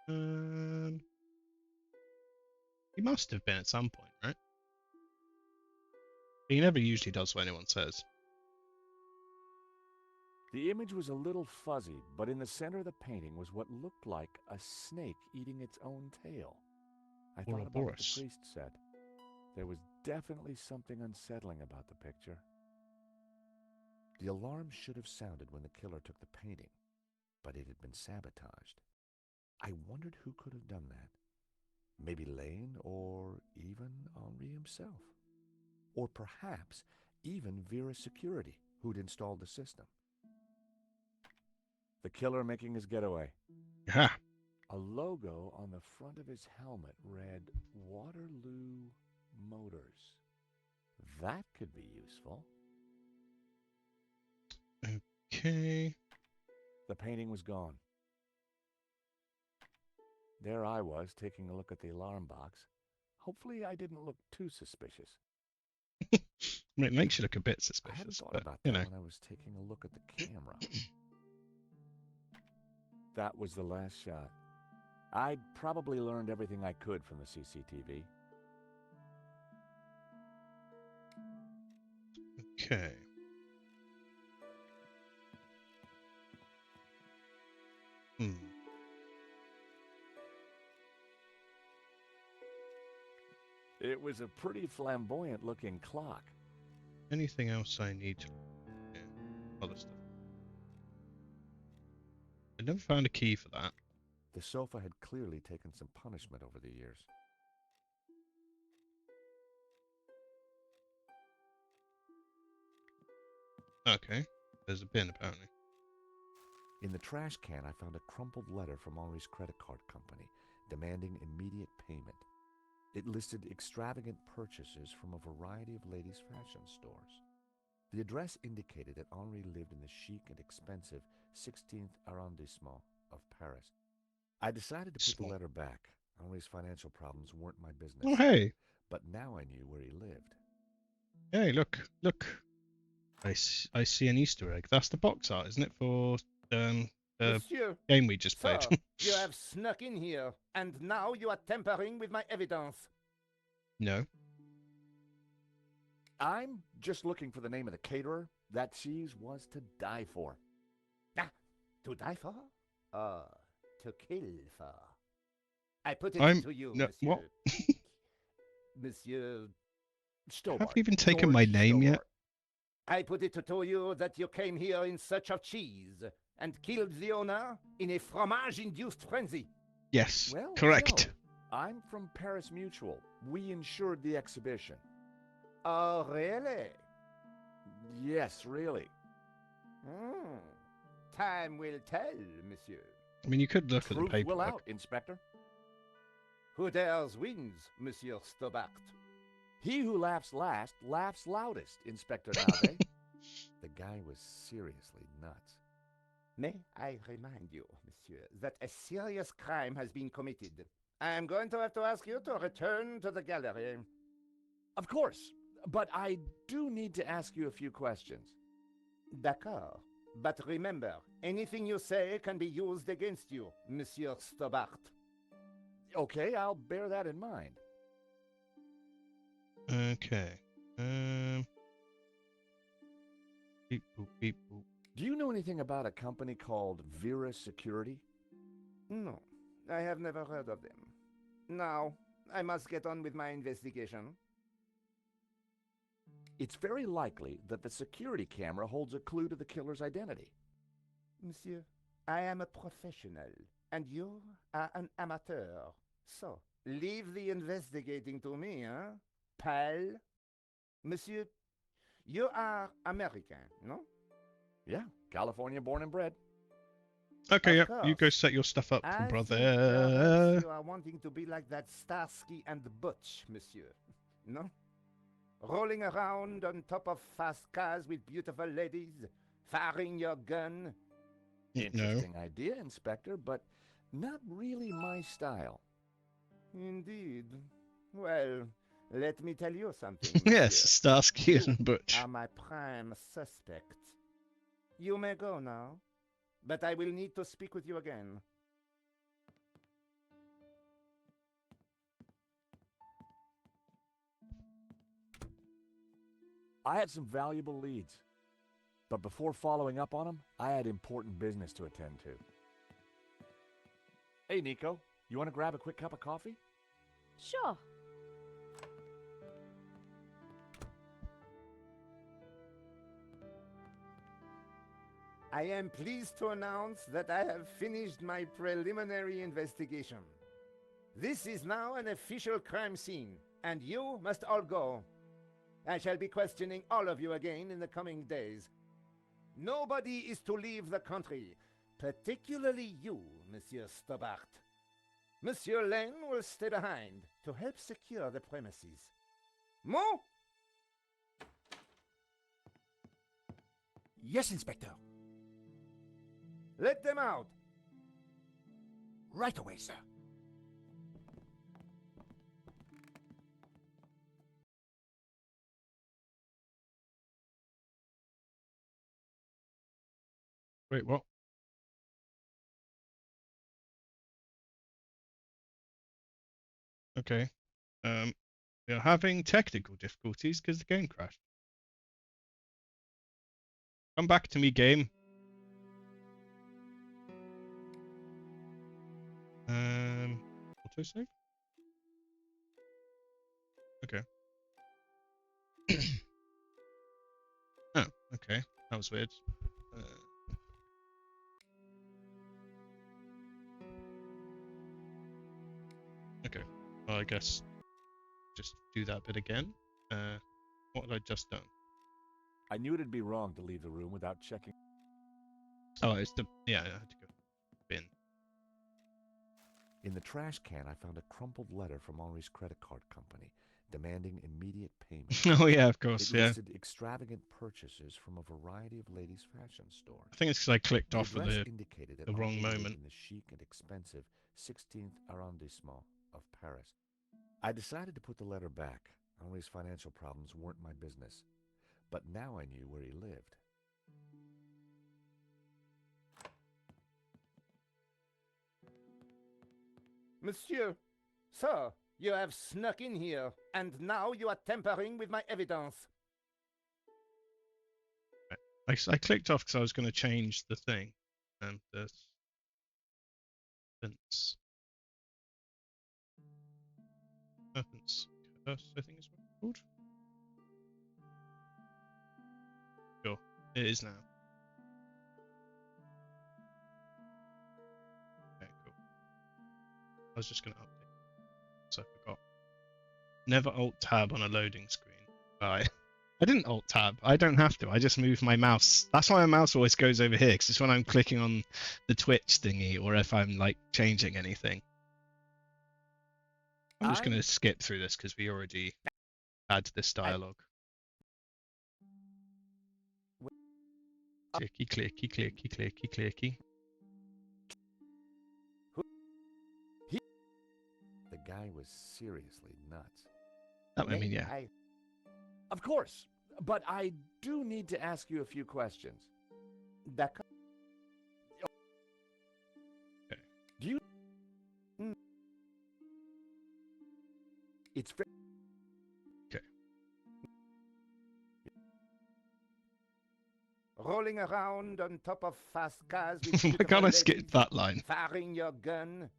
He must have been at some point, right? He never usually does what anyone says. The image was a little fuzzy, but in the center of the painting was what looked like a snake eating its own tail. I thought about what the priest said. There was definitely something unsettling about the picture. The alarm should have sounded when the killer took the painting, but it had been sabotaged. I wondered who could have done that. Maybe Lane or even Henri himself. or perhaps even Vera's security, who'd installed the system. The killer making his getaway. Yeah. A logo on the front of his helmet read Waterloo Motors. That could be useful. Okay. The painting was gone. There I was, taking a look at the alarm box. Hopefully I didn't look too suspicious. I mean, it makes you look a bit I hadn't suspicious, thought but, about you that know. when I was taking a look at the camera. That was the last shot. I'd probably learned everything I could from the CCTV. Okay. It was a pretty flamboyant-looking clock. Anything else I need to... Yeah, other stuff. I never found a key for that. The sofa had clearly taken some punishment over the years. Okay. There's a bin, apparently. In the trash can, I found a crumpled letter from Henri's credit card company demanding immediate payment. It listed extravagant purchases from a variety of ladies' fashion stores. The address indicated that Henri lived in the chic and expensive 16th arrondissement of Paris. I decided to put the letter back. Henri's financial problems weren't my business. Oh, hey. But now I knew where he lived. Hey, look. I see an Easter egg. That's the box art, isn't it, for the Monsieur, game we just played? sir, you have snuck in here, and now you are tampering with my evidence. No. I'm just looking for the name of the caterer. That cheese was to die for. Ah, to die for? To kill for. I put it I'm... to you, no, monsieur. what? Monsieur Stobart. Have you even taken George my name yet? Stobart. I put it to you that you came here in search of cheese and killed the owner in a fromage-induced frenzy. Yes, Well, correct. no. I'm from Paris Mutual. We insured the exhibition. Oh, really? Yes, really. Time will tell, monsieur. I mean, you could look at the Truth will paperwork. out, Inspector. Who dares wins, Monsieur Stobart. He who laughs last laughs loudest, Inspector Nave. The guy was seriously nuts. May I remind you, monsieur, that a serious crime has been committed. I am going to have to ask you to return to the gallery. Of course, but I do need to ask you a few questions. D'accord. But remember, anything you say can be used against you, Monsieur Stobart. Okay, I'll bear that in mind. Okay. Beep boop beep boop. Do you know anything about a company called Vera Security? No, I have never heard of them. Now, I must get on with my investigation. It's very likely that the security camera holds a clue to the killer's identity. Monsieur, I am a professional, and you are an amateur. So, leave the investigating to me, huh? Pal? Monsieur, you are American, no? Yeah, California born and bred. Okay, Of yep. You go course. set your stuff up, I think brother. perhaps you are wanting to be like that Starsky and Butch, monsieur. No? Rolling around on top of fast cars with beautiful ladies, firing your gun. No. Interesting idea, Inspector, but not really my style. Indeed. Well, let me tell you something. Yes, monsieur. Starsky You and Butch. are my prime suspect. You may go now, but I will need to speak with you again. I had some valuable leads. But before following up on them, I had important business to attend to. Hey, Nico, you want to grab a quick cup of coffee? Sure. I am pleased to announce that I have finished my preliminary investigation. This is now an official crime scene, and you must all go. I shall be questioning all of you again in the coming days. Nobody is to leave the country, particularly you, Monsieur Stobart. Monsieur Lane will stay behind to help secure the premises. Mo? Yes, Inspector. Let them out. Right away, sir. Wait, what? Okay. We are having technical difficulties because the game crashed. Come back to me, game. Autosave? Okay. Oh, okay. That was weird. Okay. Well, I guess just do that bit again. What had I just done? I knew it'd be wrong to leave the room without checking. Oh, it's the... Yeah, I had to go. Bin. In the trash can, I found a crumpled letter from Henri's credit card company demanding immediate payment. Oh, yeah, of course, It yeah. listed extravagant purchases from a variety of ladies' fashion stores. I think it's because I clicked The off at address indicated that the wrong Henri lived moment. in the chic and expensive 16th arrondissement of Paris. I decided to put the letter back. Henri's financial problems weren't my business. But now I knew where he lived. Monsieur, sir, you have snuck in here, and now you are tampering with my evidence. I clicked off because I was going to change the thing. And the Serpents. Serpents Curse, I think is what it's called. Sure, it is now. Okay, cool. I was just going to update, so I forgot. Never Alt Tab on a loading screen. I didn't Alt Tab. I don't have to. I just move my mouse. That's why my mouse always goes over here, because it's when I'm clicking on the Twitch thingy or if I'm like changing anything. I'm just going to skip through this because we already had this dialogue. Clicky, clicky, clicky, clicky, clicky. The guy was seriously nuts. I mean, yeah. Of course, but I do need to ask you a few questions. D'accord. Okay. Do you... It's... Okay. Rolling around on top of fast cars with Why beautiful can't I ladies, skip that line? firing your gun.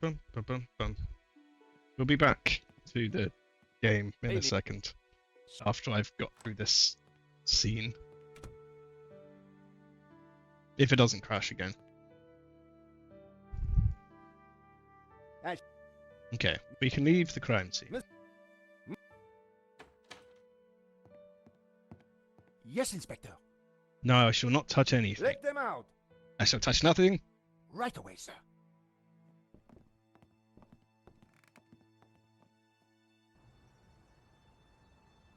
Bum, bum, bum, bum. We'll be back to the game in a second after I've got through this scene. If it doesn't crash again. Okay, we can leave the crime scene. Yes, Inspector. No, I shall not touch anything. Let them out. I shall touch nothing. Right away, sir.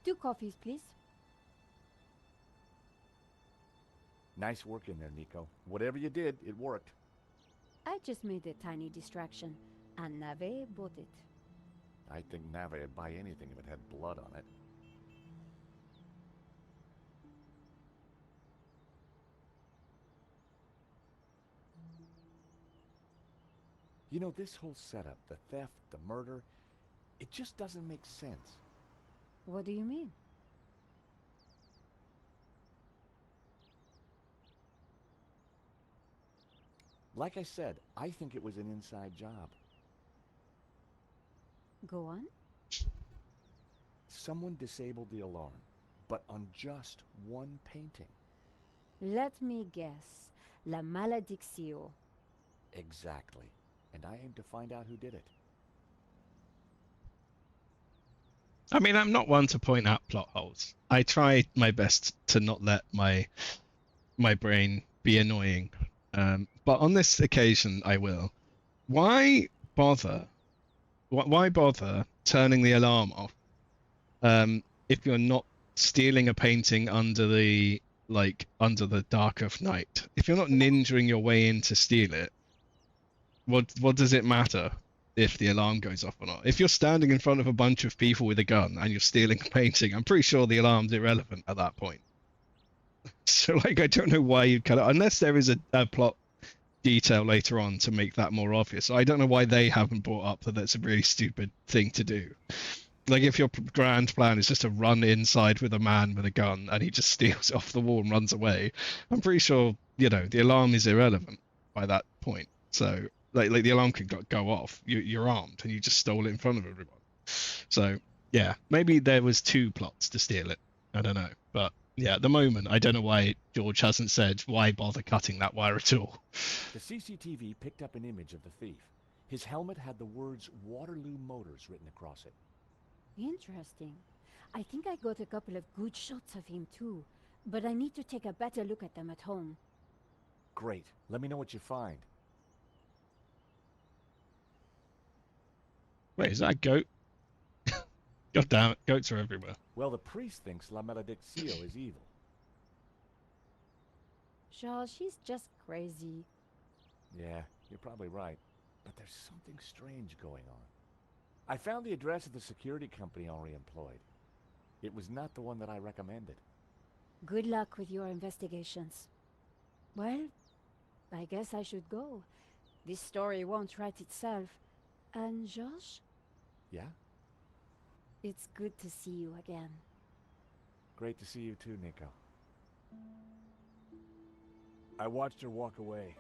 Two coffees, please. Nice work in there, Nico. Whatever you did, it worked. I just made a tiny distraction, and Nave bought it. I think Nave would buy anything if it had blood on it. You know, this whole setup, the theft, the murder, it just doesn't make sense. What do you mean? Like I said, I think it was an inside job. Go on. Someone disabled the alarm, but on just one painting. Let me guess. La Maledictio. Exactly. And I aim to find out who did it. I mean, I'm not one to point out plot holes. I try my best to not let my brain be annoying. But on this occasion, I will. Why bother? Why bother turning the alarm off if you're not stealing a painting under the dark of night? If you're not ninjaing your way in to steal it, what does it matter if the alarm goes off or not? If you're standing in front of a bunch of people with a gun and you're stealing a painting, I'm pretty sure the alarm's irrelevant at that point. So like, I don't know why you'd cut it unless there is a plot detail later on to make that more obvious. I don't know why they haven't brought up that that's a really stupid thing to do. Like, if your grand plan is just to run inside with a man with a gun and he just steals it off the wall and runs away, I'm pretty sure, you know, the alarm is irrelevant by that point. So like the alarm could go off. You're armed and you just stole it in front of everyone. So yeah, maybe there was two plots to steal it. I don't know, but yeah, at the moment, I don't know why George hasn't said why bother cutting that wire at all. The CCTV picked up an image of the thief. His helmet had the words Waterloo Motors written across it. Interesting. I think I got a couple of good shots of him too, but I need to take a better look at them at home. Great. Let me know what you find. Wait, is that a goat? God damn it, goats are everywhere. Well, the priest thinks La Maledictio is evil. Shaw, she's just crazy. Yeah, you're probably right. But there's something strange going on. I found the address of the security company Henri employed. It was not the one that I recommended. Good luck with your investigations. Well, I guess I should go. This story won't write itself. And Josh? Yeah? It's good to see you again. Great to see you too, Nico. I watched her walk away.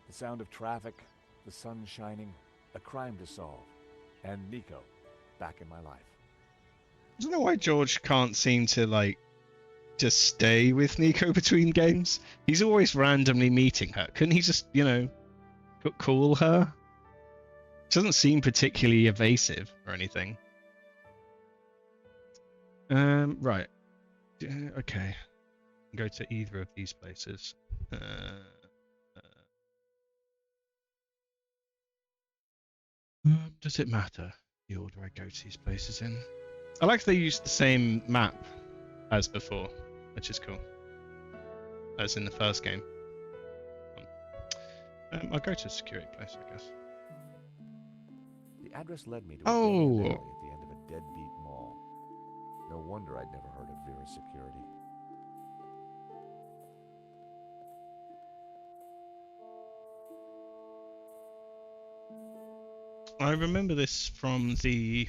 The sound of traffic, the sun shining, a crime to solve, and Nico back in my life. I don't know why George can't seem to, like, just stay with Nico between games. He's always randomly meeting her. Couldn't he just, you know, call her? She doesn't seem particularly evasive or anything. Right. Okay. Go to either of these places. Does it matter the order I go to these places in? I like they used the same map as before, which is cool. As in the first game. I'll go to a security place, I guess. The address led me to a dead alley Oh! at the end of a deadbeat mall. No wonder I'd never heard of Vera's security. I remember this from the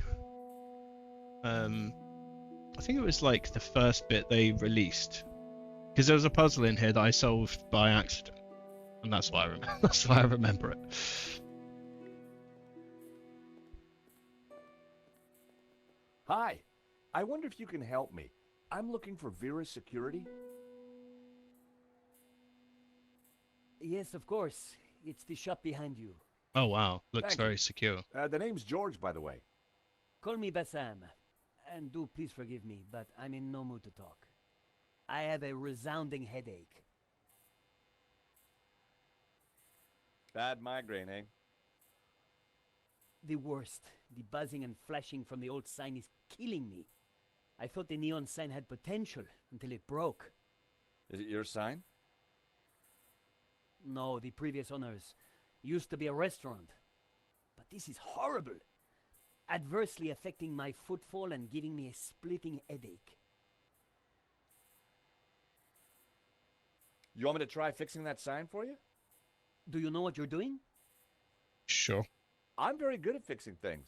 I think it was like the first bit they released, because there was a puzzle in here that I solved by accident, and that's why I remember. That's why I remember it. Hi, I wonder if you can help me. I'm looking for Vera's security. Yes, of course. It's the shop behind you. Oh wow, looks Thank you. very secure. The name's George, by the way. Call me Bassam. And do please forgive me, but I'm in no mood to talk. I have a resounding headache. Bad migraine, eh? The worst. The buzzing and flashing from the old sign is killing me. I thought the neon sign had potential until it broke. Is it your sign? No, the previous owners used to be a restaurant. But this is horrible. Adversely affecting my footfall and giving me a splitting headache. You want me to try fixing that sign for you? Do you know what you're doing? Sure. I'm very good at fixing things.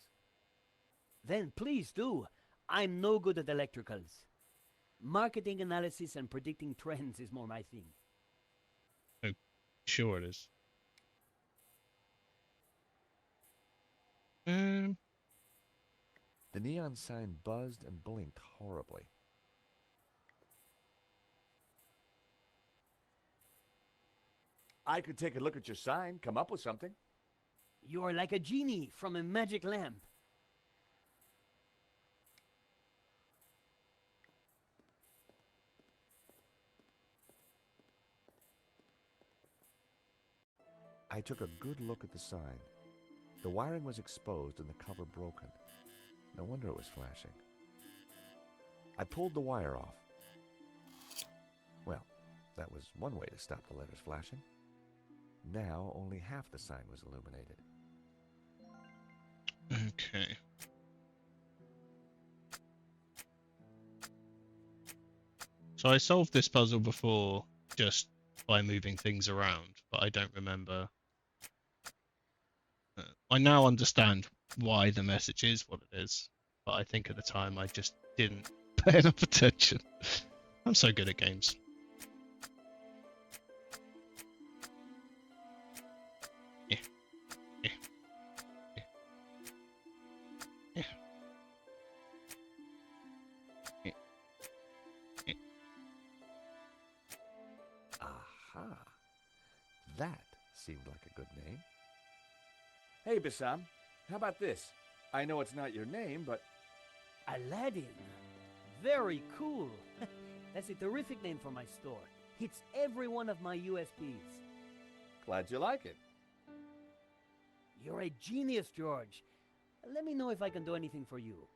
Then please do. I'm no good at electricals. Marketing analysis and predicting trends is more my thing. Oh, sure it is. The neon sign buzzed and blinked horribly. I could take a look at your sign, come up with something. You're like a genie from a magic lamp. I took a good look at the sign. The wiring was exposed and the cover broken. No wonder it was flashing. I pulled the wire off. Well, that was one way to stop the letters flashing. Now only half the sign was illuminated. Okay. So I solved this puzzle before just by moving things around, but I don't remember. I now understand why the message is what it is, but I think at the time I just didn't pay enough attention. I'm so good at games. Yeah. Yeah. Yeah. Yeah. Yeah. Yeah. Aha! That seemed like a good name. Hey, Bassam, how about this? I know it's not your name, but... Aladdin. Very cool. That's a terrific name for my store. Hits every one of my USPs. Glad you like it. You're a genius, George. Let me know if I can do anything for you.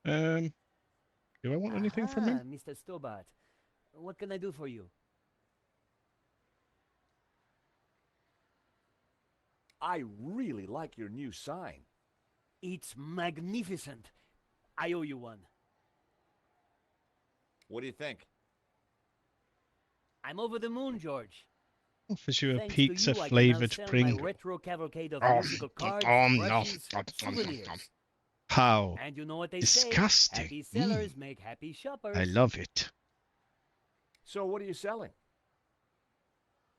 Do I want anything from him? Mr. Stobart. What can I do for you? I really like your new sign. It's magnificent. I owe you one. What do you think? I'm over the moon, George. Offers you a Thanks to pizza you, I can now flavored sell my Pringle. retro cavalcade of Oh, musical cards, no. brushes, souvenirs. How And you know what they disgusting. say, happy sellers make happy shoppers. I love it. So what are you selling?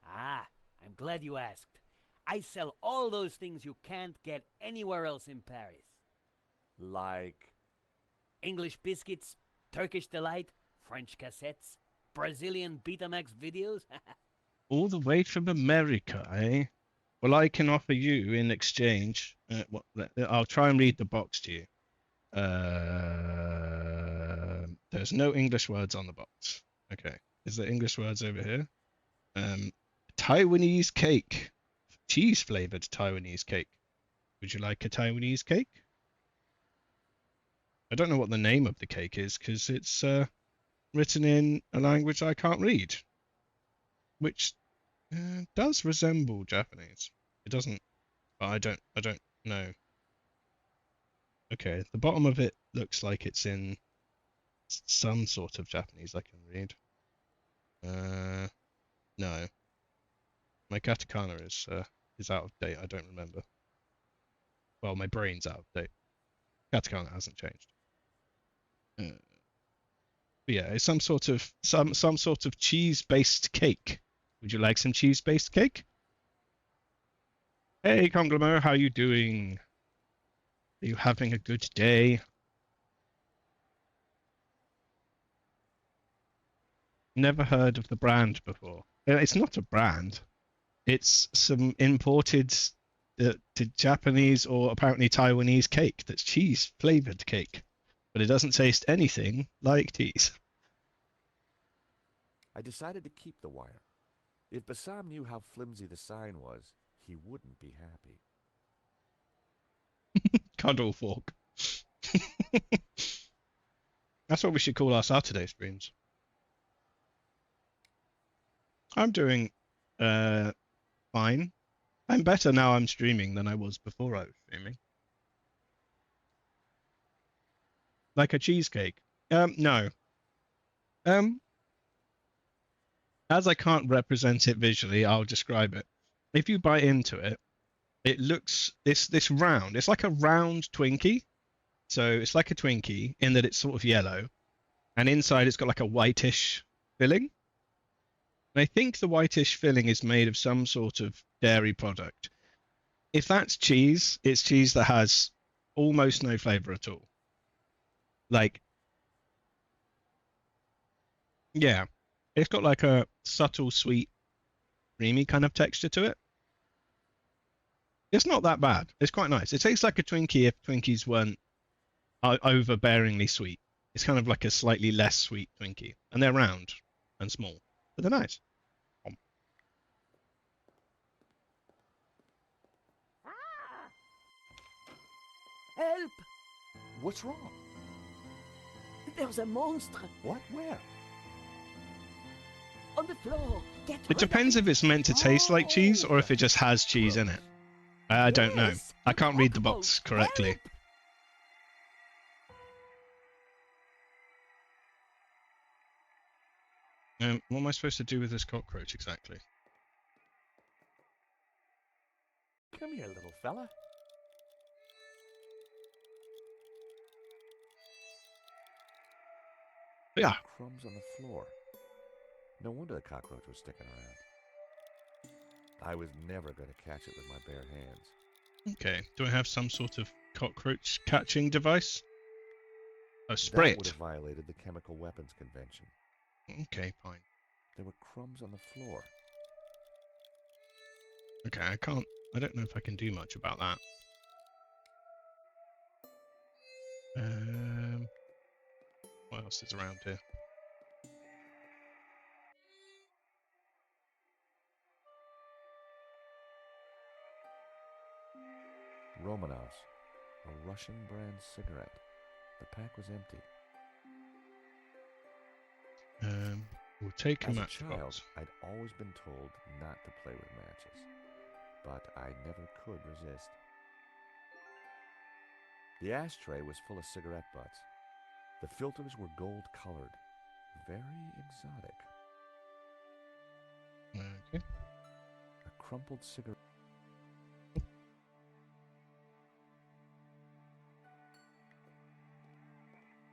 Ah, I'm glad you asked. I sell all those things you can't get anywhere else in Paris. Like... English biscuits, Turkish delight, French cassettes, Brazilian Betamax videos. All the way from America, eh? Well, I can offer you in exchange. I'll try and read the box to you. There's no English words on the box. Okay. Is there English words over here? Taiwanese cake. Cheese flavored Taiwanese cake. Would you like a Taiwanese cake? I don't know what the name of the cake is because it's written in a language I can't read, which does resemble Japanese. It doesn't, but I don't know. Okay, the bottom of it looks like it's in some sort of Japanese I can read. No. My katakana is out of date. I don't remember. Well, my brain's out of date. Katakana hasn't changed. But yeah, it's some sort of cheese-based cake. Would you like some cheese-based cake? Hey, Conglomer, how you doing? Are you having a good day? Never heard of the brand before. It's not a brand. It's some imported to Japanese or apparently Taiwanese cake that's cheese flavored cake, but it doesn't taste anything like cheese. I decided to keep the wire. If Bassam knew how flimsy the sign was, he wouldn't be happy. Cuddle fork. That's what we should call our Saturday streams. I'm doing fine. I'm better now I'm streaming than I was before I was streaming. Like a cheesecake. No. As I can't represent it visually, I'll describe it. If you bite into it, it looks this round. It's like a round Twinkie. So it's like a Twinkie in that it's sort of yellow, and inside it's got like a whitish filling. And I think the whitish filling is made of some sort of dairy product. if that's cheese, it's cheese that has almost no flavor at all. Like, yeah, it's got like a subtle, sweet, creamy kind of texture to it. It's not that bad. It's quite nice. It tastes like a Twinkie if Twinkies weren't overbearingly sweet. It's kind of like a slightly less sweet Twinkie, and they're round and small, but they're nice. Help! What's wrong? There's a monster What? Where? on the floor. Get It rid depends of if it's meant to taste like cheese or if it just has cheese in it. I don't know. Yes, I can't read the cockroach, box correctly. help! What am I supposed to do with this cockroach exactly? Come here, little fella. Yeah. Crumbs on the floor. No wonder the cockroach was sticking around. I was never going to catch it with my bare hands. Okay. Do I have some sort of cockroach catching device? Oh, spray That would it. have violated the Chemical Weapons Convention. Okay, fine. There were crumbs on the floor. Okay, I don't know if I can do much about that. What else is around here? Romanovs, a Russian brand cigarette. The pack was empty. We'll take a As a matchbox. child, I'd always been told not to play with matches, but I never could resist. The ashtray was full of cigarette butts. The filters were gold-colored, very exotic. Okay. A crumpled cigarette.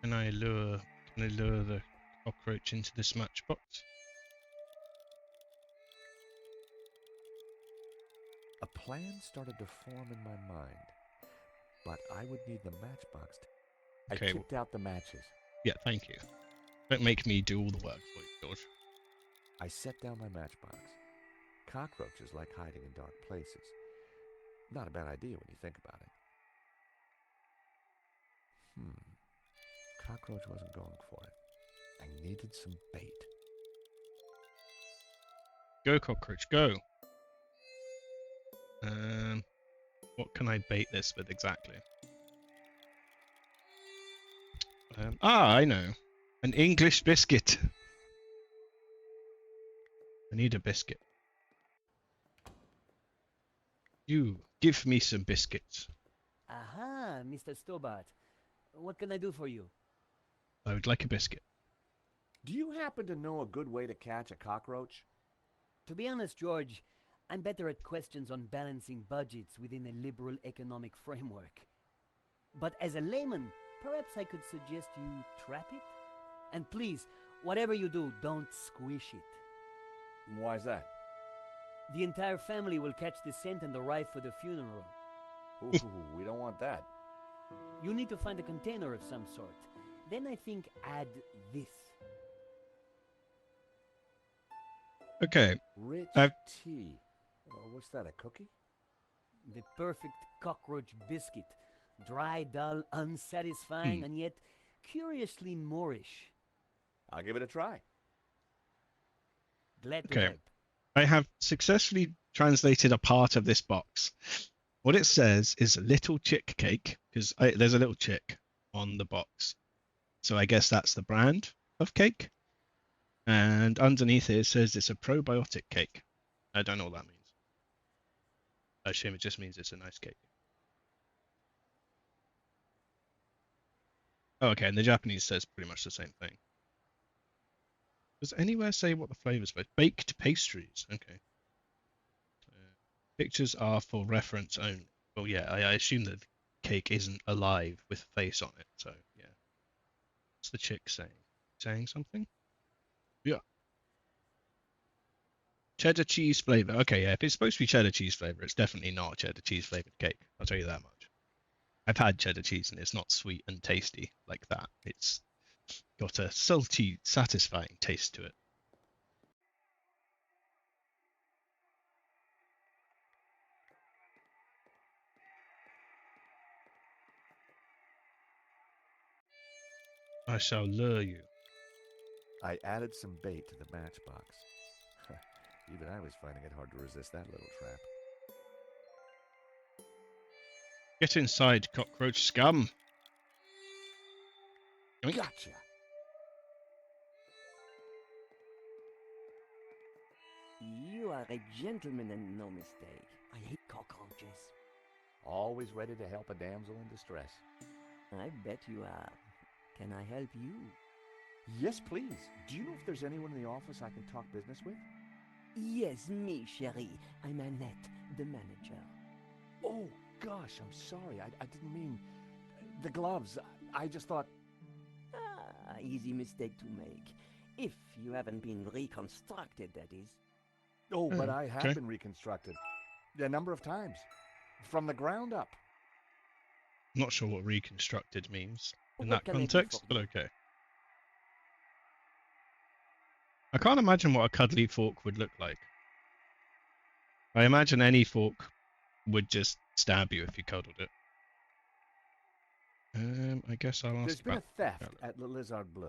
Can I lure the cockroach into this matchbox? A plan started to form in my mind, but I would need the matchbox. Okay. I kicked out the matches. Yeah, thank you. Don't make me do all the work for you, George. I set down my matchbox. Cockroaches like hiding in dark places. Not a bad idea when you think about it. Cockroach wasn't going for it. I needed some bait. Go, cockroach, go. What can I bait this with exactly? I know. An English biscuit. I need a biscuit. You, give me some biscuits. Aha, Mr. Stobart. What can I do for you? I would like a biscuit. Do you happen to know a good way to catch a cockroach? To be honest, George, I'm better at questions on balancing budgets within a liberal economic framework. But as a layman, perhaps I could suggest you trap it? And please, whatever you do, don't squish it. Why's that? The entire family will catch the scent and arrive for the funeral. Ooh, we don't want that. You need to find a container of some sort. Then I think add this. Okay. Rich I've- tea. What's that, a cookie? The perfect cockroach biscuit. Dry, dull, unsatisfying, and yet curiously Moorish. I'll give it a try. Glad to Okay. help. I have successfully translated a part of this box. What it says is little chick cake, because there's a little chick on the box. So I guess that's the brand of cake. And underneath it says it's a probiotic cake. I don't know what that means. I assume it just means it's a nice cake. Oh, okay, and the Japanese says pretty much the same thing. Does anywhere say what the flavor's about? Baked pastries. Okay. Pictures are for reference only. Well, yeah, I assume that the cake isn't alive with a face on it. So, yeah. What's the chick saying? Saying something? Yeah. Cheddar cheese flavor. Okay, yeah. If it's supposed to be cheddar cheese flavor, it's definitely not cheddar cheese flavored cake. I'll tell you that much. I've had cheddar cheese and it's not sweet and tasty like that. It's got a salty, satisfying taste to it. I shall lure you. I added some bait to the matchbox. Even I was finding it hard to resist that little trap. Get inside, cockroach scum. Yoink. Gotcha. You are a gentleman and no mistake. I hate cockroaches. Always ready to help a damsel in distress. I bet you are. Can I help you? Yes, please. Do you know if there's anyone in the office I can talk business with? Yes, me, chérie. I'm Annette, the manager. Oh, gosh, I'm sorry. I didn't mean... The gloves. I just thought... Ah, easy mistake to make. If you haven't been reconstructed, that is. Oh, but I have okay. been reconstructed. A number of times. From the ground up. I'm not sure what reconstructed means in What that can I do context, for but you? okay. I can't imagine what a cuddly fork would look like. I imagine any fork would just stab you if you cuddled it. I guess I'll ask There's been about a theft at Le Lézard Bleu.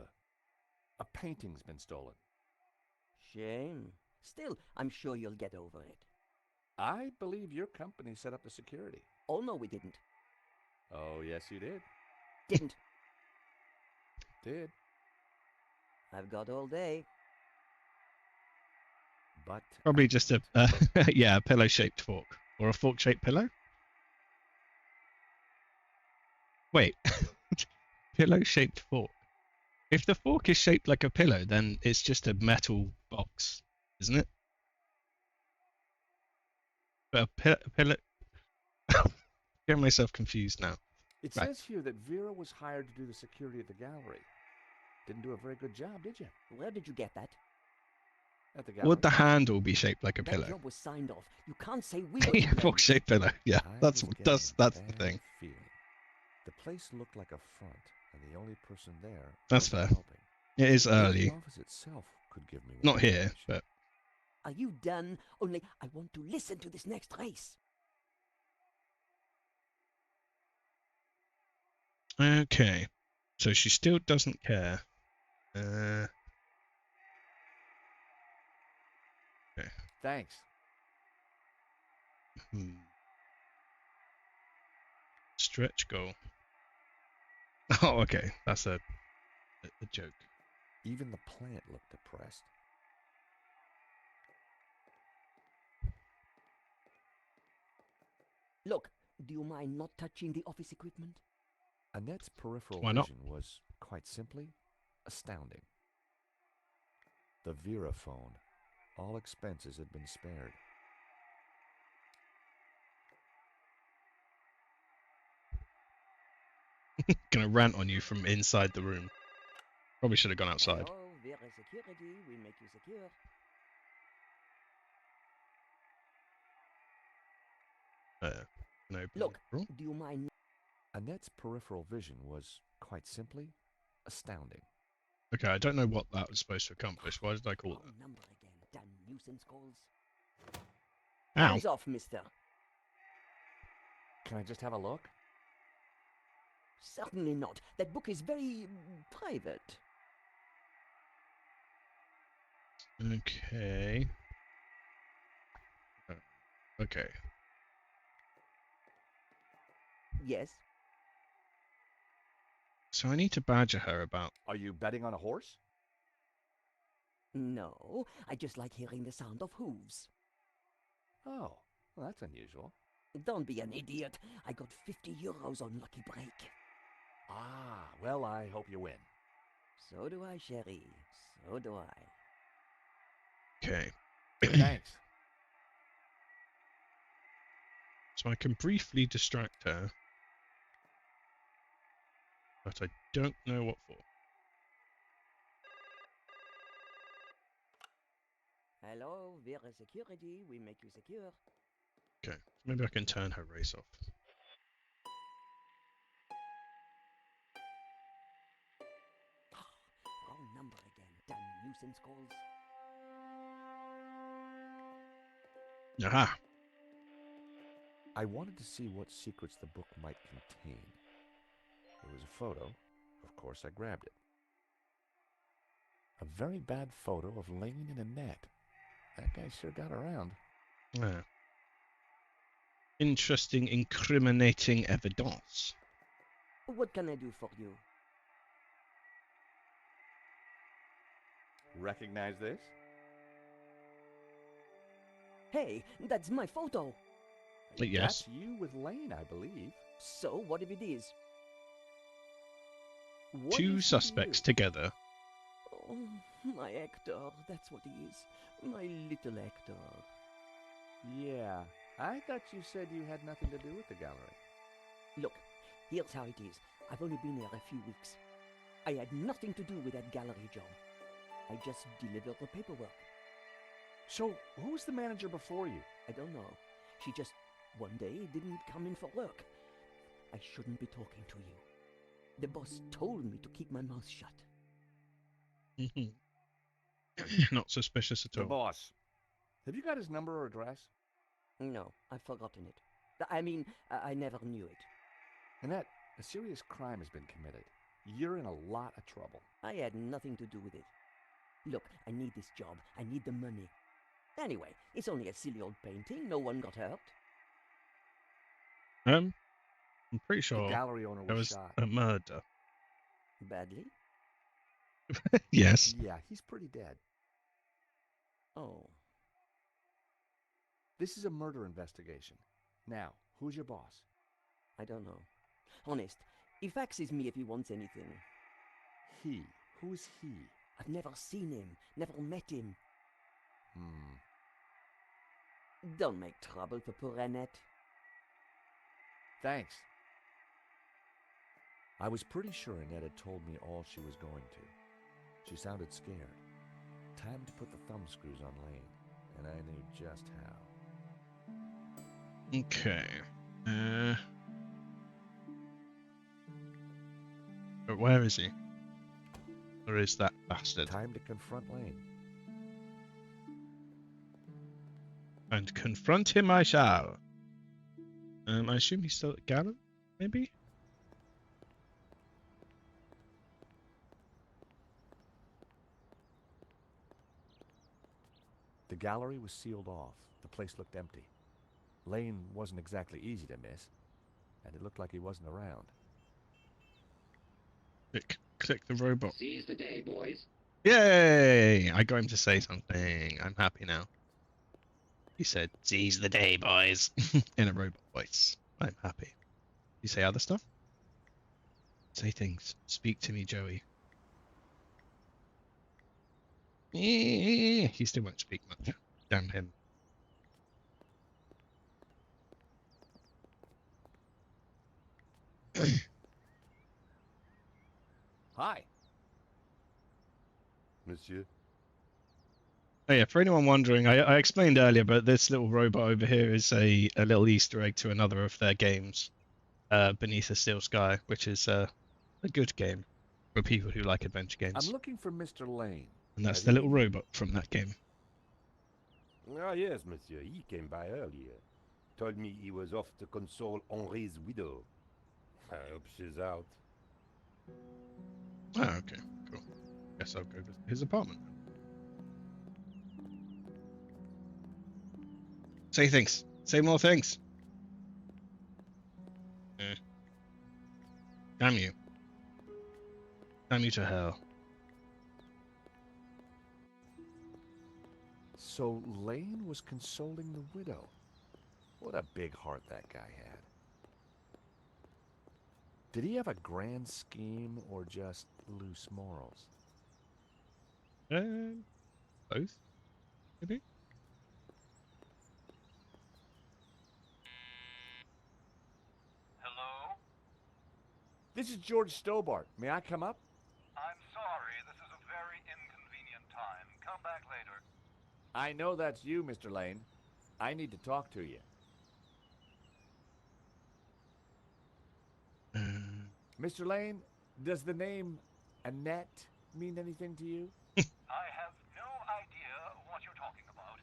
A painting's been stolen. Shame. Still, I'm sure you'll get over it. I believe your company set up the security. Oh, no, we didn't. Oh, yes, you did. Didn't. Did. I've got all day. But... Probably just a yeah, a pillow-shaped fork or a fork-shaped pillow. Wait, pillow-shaped fork. If the fork is shaped like a pillow, then it's just a metal box, isn't it? But a pillow. Getting myself confused now. It Right. says here that Vera was hired to do the security at the gallery. Didn't do a very good job, did you? Where did you get that? At the gallery. Would the handle be shaped like a That pillow? job was signed off. You can't say we were to Yeah, blame. fork-shaped pillow. Yeah, I that's was that's getting a the bad thing. feeling. The place looked like a front, and the only person there That's wasn't fair. helping. It is Maybe early. the office itself could give me Not here, information. but Are you done? Only I want to listen to this next race. okay. So she still doesn't care. Okay. Thanks. Stretch goal. Oh, okay. That's a joke. Even the plant looked depressed. Look, do you mind not touching the office equipment? Annette's peripheral Why not? vision was, quite simply, astounding. The Vera phone. All expenses had been spared. Gonna rant on you from inside the room. Probably should have gone outside. Hello, Vera Security. We make you secure. No. Look, problem. do you mind? Annette's peripheral vision was, quite simply, astounding. Okay, I don't know what that was supposed to accomplish. Why did I call Wrong that? number again. Damn nuisance calls. Ow. Hands off, mister. Can I just have a look? Certainly not. That book is very private. Okay. Okay. Yes. So I need to badger her about. Are you betting on a horse? No, I just like hearing the sound of hooves. Oh, well, that's unusual. Don't be an idiot. I got 50 euros on Lucky Break. Ah, well, I hope you win. So do I, chérie. So do I. Okay. Thanks. So I can briefly distract her, but I don't know what for. Hello, we're a security. We make you secure. Okay, maybe I can turn her race off. Wrong number again. Damn nuisance calls. Aha! I wanted to see what secrets the book might contain. There was a photo. Of course, I grabbed it. A very bad photo of Lane in a net. That guy sure got around. Yeah. Interesting, incriminating evidence. What can I do for you? Recognize this? Hey, that's my photo. Yes. That's you with Lane, I believe. So, what if it is? What Two is he to suspects you? together. Oh, my Hector, that's what he is. My little Hector. Yeah, I thought you said you had nothing to do with the gallery. Look, here's how it is. I've only been here a few weeks. I had nothing to do with that gallery job. I just delivered the paperwork. So, who was the manager before you? I don't know. She just, one day, didn't come in for work. I shouldn't be talking to you. The boss told me to keep my mouth shut. Not suspicious at The all. boss. Have you got his number or address? No, I've forgotten it. I mean, I never knew it. Annette, a serious crime has been committed. You're in a lot of trouble. I had nothing to do with it. Look, I need this job. I need the money. Anyway, it's only a silly old painting. No one got hurt. I'm pretty The sure gallery owner there was was shot. a murder. Badly? Yes. Yeah, he's pretty dead. Oh. This is a murder investigation. Now, who's your boss? I don't know. Honest, he faxes me if he wants anything. He. Who's he? I've never seen him, never met him. Don't make trouble for poor Annette. Thanks. I was pretty sure Annette had told me all she was going to. She sounded scared. Time to put the thumb screws on Lane, and I knew just how. Okay. But where is he? Or is that bastard? Time to confront Lane. And confront him I shall. I assume he's still at Gallon, maybe? The gallery was sealed off. The place looked empty. Lane wasn't exactly easy to miss, and it looked like he wasn't around. Click the robot. Seize the day, boys. Yay! I got him to say something. I'm happy now. He said, "Seize the day, boys," in a robot voice. I'm happy. You say other stuff? Say things. Speak to me, Joey. He still won't speak much. Damn him. Hi. Monsieur? Oh yeah, for anyone wondering, I explained earlier, but this little robot over here is a little Easter egg to another of their games, Beneath a Steel Sky, which is a good game for people who like adventure I'm games. looking for Mr. Lane. And that's Has the he little been- robot from that game. Ah, yes, monsieur. He came by earlier. Told me he was off to console Henri's widow. I hope she's out. Oh, okay, cool. Guess I'll go to his apartment then. Say things. Say more things. Damn you. Damn you to hell. So Lane was consoling the widow. What a big heart that guy had. Did he have a grand scheme or just loose morals? Both? Maybe? Hello? This is George Stobart. May I come up? I'm sorry, this is a very inconvenient time. Come back later. I know that's you, Mr. Lane. I need to talk to you. Mr. Lane, does the name Annette mean anything to you? I have no idea what you're talking about.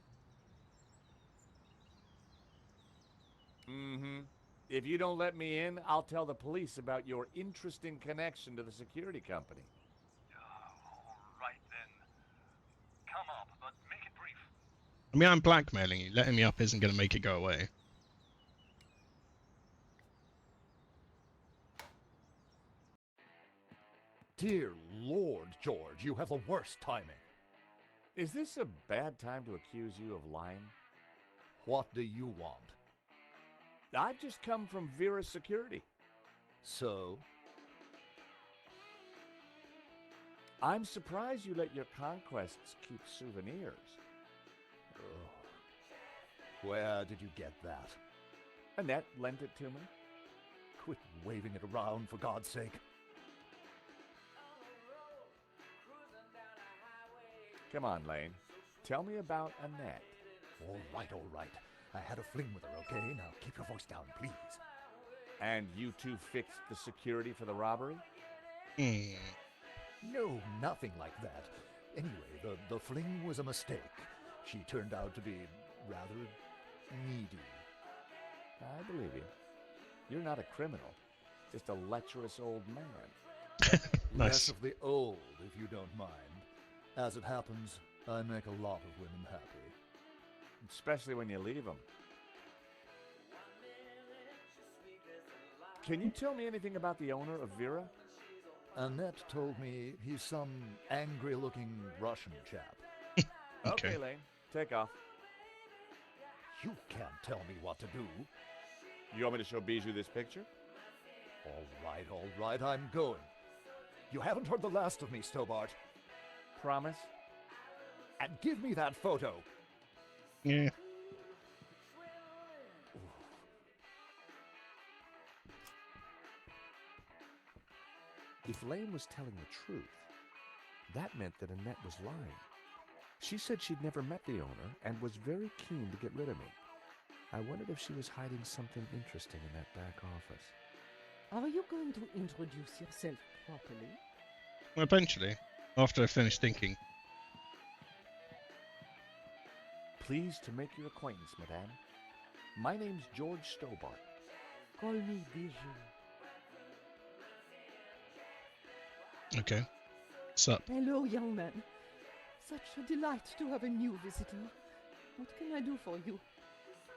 Mm-hmm. If you don't let me in, I'll tell the police about your interesting connection to the security company. All right then. Come up, but make it brief. I mean, I'm blackmailing you. Letting me up isn't going to make it go away. Dear Lord, George, you have the worst timing. Is this a bad time to accuse you of lying? What do you want? I've just come from Vera's security. So? I'm surprised you let your conquests keep souvenirs. Oh. Where did you get that? Annette lent it to me. Quit waving it around, for God's sake. Come on, Lane. Tell me about Annette. All right. I had a fling with her, okay? Now keep your voice down, please. And you two fixed the security for the robbery? No, nothing like that. Anyway, the fling was a mistake. She turned out to be rather needy. I believe you. You're not a criminal, just a lecherous old man. Nice. Less of the old, if you don't mind. As it happens, I make a lot of women happy. Especially when you leave them. Can you tell me anything about the owner of Vera? Annette told me he's some angry-looking Russian chap. Okay, Lane. Take off. You can't tell me what to do. You want me to show Bijou this picture? All right, I'm going. You haven't heard the last of me, Stobart. Promise? And give me that photo. Yeah. If Lane was telling the truth, that meant that Annette was lying. She said she'd never met the owner and was very keen to get rid of me. I wondered if she was hiding something interesting in that back office. Are you going to introduce yourself properly? Well, eventually, after I finish thinking. Pleased to make your acquaintance, madame. My name's George Stobart. Call me Bijou. Okay. What's up? Hello, young man. Such a delight to have a new visitor. What can I do for you?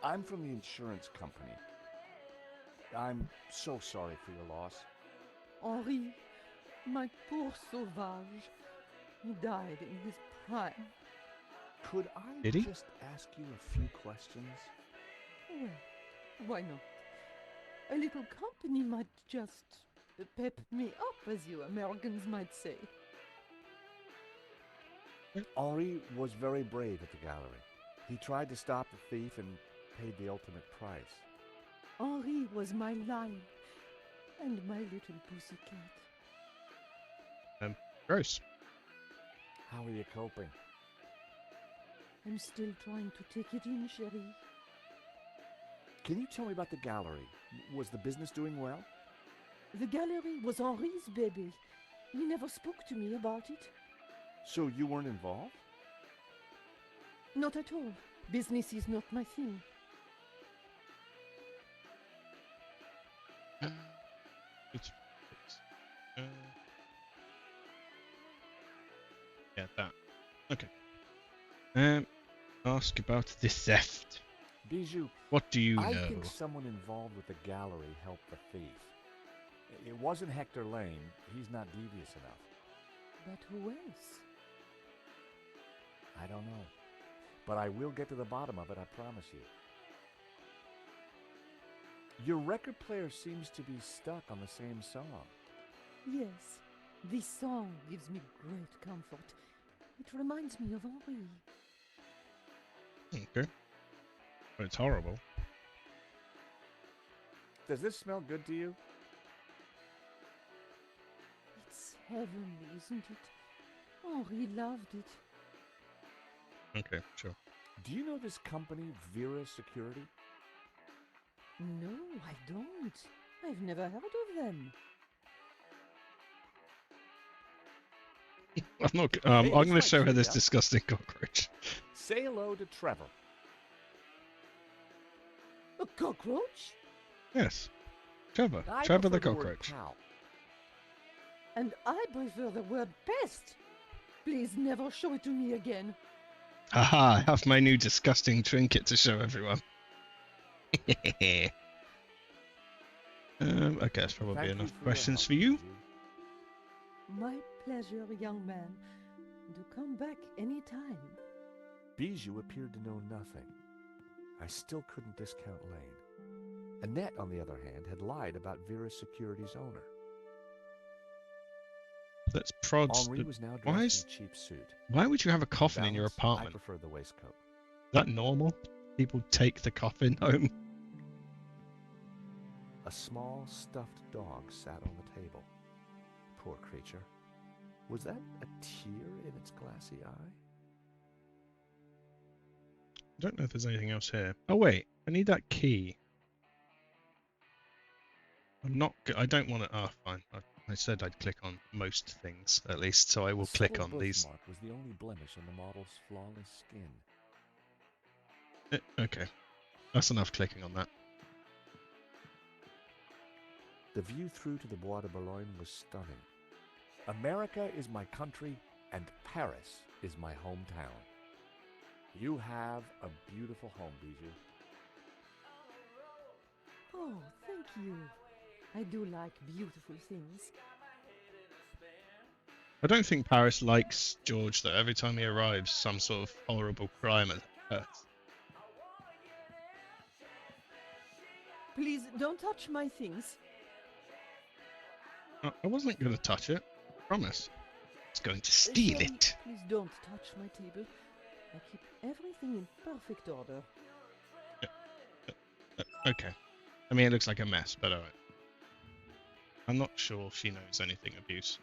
I'm from the insurance company. I'm so sorry for your loss. Henri, my poor sauvage. He died in his prime. Could I Did he? just ask you a few questions? Well, why not? A little company might just pep me up, as you Americans might say. Henri was very brave at the gallery. He tried to stop the thief and paid the ultimate price. Henri was my lion and my little pussycat. Gross. How are you coping? I'm still trying to take it in, chérie. Can you tell me about the gallery? Was the business doing well? The gallery was Henri's baby. He never spoke to me about it. So you weren't involved? Not at all. Business is not my thing. Yeah, that. Okay. Ask about the theft. Bijou, What do you I know? think someone involved with the gallery helped the thief. It wasn't Hector Lane. He's not devious enough. But who else? I don't know. But I will get to the bottom of it, I promise you. Your record player seems to be stuck on the same song. Yes, this song gives me great comfort. It reminds me of Henri. Okay. But it's horrible. Does this smell good to you? It's heavenly, isn't it? Henri loved it. Okay, sure. Do you know this company, Vera Security? No, I don't. I've never heard of them. I'm not. Hey, I'm this going to might show her cheer this you up. disgusting cockroach. Say hello to Trevor. A cockroach? Yes, Trevor. I Trevor the prefer word cockroach. pal. And I prefer the word pest. Please never show it to me again. Haha! I have my new disgusting trinket to show everyone. Okay, that's probably Thank you enough for your questions help, for you. Bijou. My pleasure, young man. Do come back any time. Bijou appeared to know nothing. I still couldn't discount Lane. Annette, on the other hand, had lied about Vera Security's owner. Let's prod. Henri was now Why dressed is? in a cheap suit. Why would you have a For coffin in your balance, apartment? I prefer the waistcoat. Is that normal? People take the coffin home. A small stuffed dog sat on the table. Poor creature. Was that a tear in its glassy eye? I don't know if there's anything else here. Oh wait, I need that key. I'm not. I don't want to. Oh, fine. I said I'd click on most things at least, so I will A click subtle on these. birthmark was the only blemish on the model's flawless skin. Okay, that's enough clicking on that. The view through to the Bois de Boulogne was stunning. America is my country, and Paris is my hometown. You have a beautiful home, Bijou. Oh, thank you. I do like beautiful things. I don't think Paris likes George though. Every time he arrives, some sort of horrible crime occurs. Please don't touch my things. I wasn't going to touch it. Promise. I was going to steal Sorry, it. Please don't touch my table. I keep everything in perfect order. Okay. I mean, it looks like a mess, but alright. I'm not sure she knows anything abuse.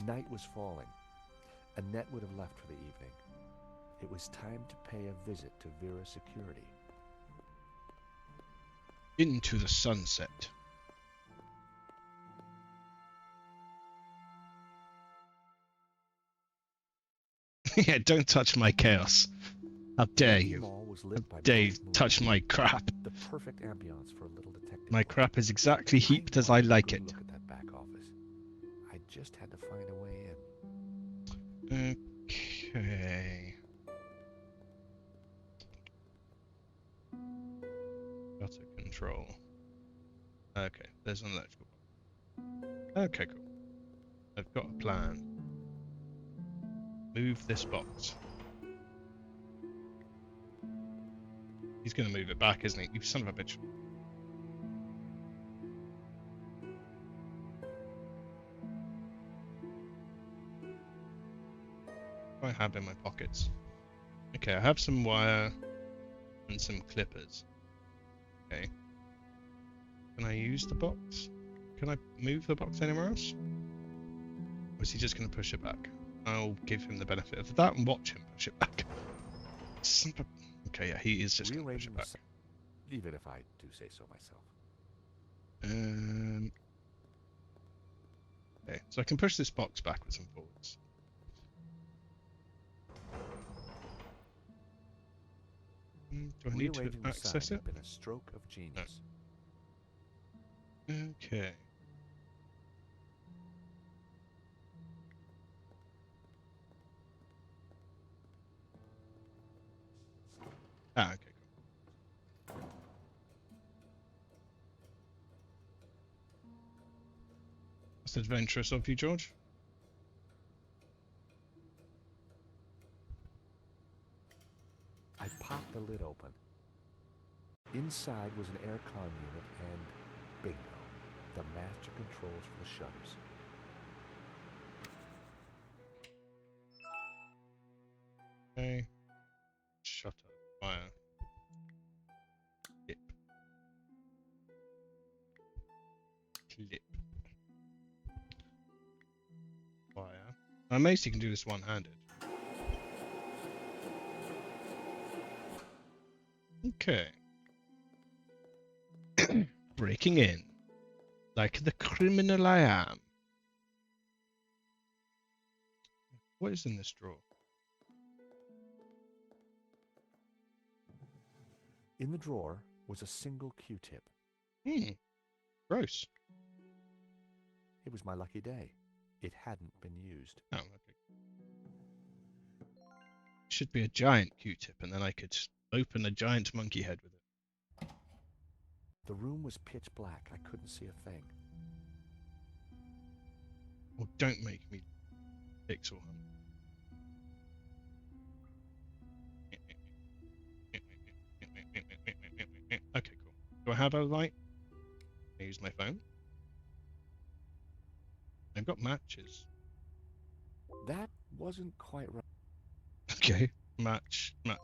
Night was falling. Annette would have left for the evening. It was time to pay a visit to Vera Security. Into the sunset. Yeah, don't touch my chaos. How dare you? How dare you touch my crap? The perfect ambiance for a little detective. My crap is exactly heaped as I like it. Look at that back office. I just had to find a way in. Okay. Shutter control. Okay, there's an electrical box. Okay, cool. I've got a plan. Move this box. He's gonna move it back, isn't he? You son of a bitch. What do I have in my pockets? Okay, I have some wire and some clippers. Okay. Can I use the box? Can I move the box anywhere else? Or is he just going to push it back? I'll give him the benefit of that and watch him push it back. Okay, yeah, he is just going to push it back. Even if I do say so myself. Okay, so I can push this box backwards and forwards. Do I need to Rearranging the access sign it? had been a stroke of genius. Okay. Ah, okay, cool. That's adventurous of you, George. I popped the lid open. Inside was an aircon unit and bingo, the master controls for the shutters. Okay. Shutter. Fire. Clip. Clip. I'm amazed he can do this one-handed. Okay. Breaking in. Like the criminal I am. What is in this drawer? In the drawer was a single Q-tip. Gross. It was my lucky day. It hadn't been used. Oh, okay. Should be a giant Q-tip, and then I could open a giant monkey head with it. The room was pitch black. I couldn't see a thing. Oh, don't make me pixel hunt. Okay, cool. Do I have a light? I use my phone. I've got matches. That wasn't quite right. Okay, match. But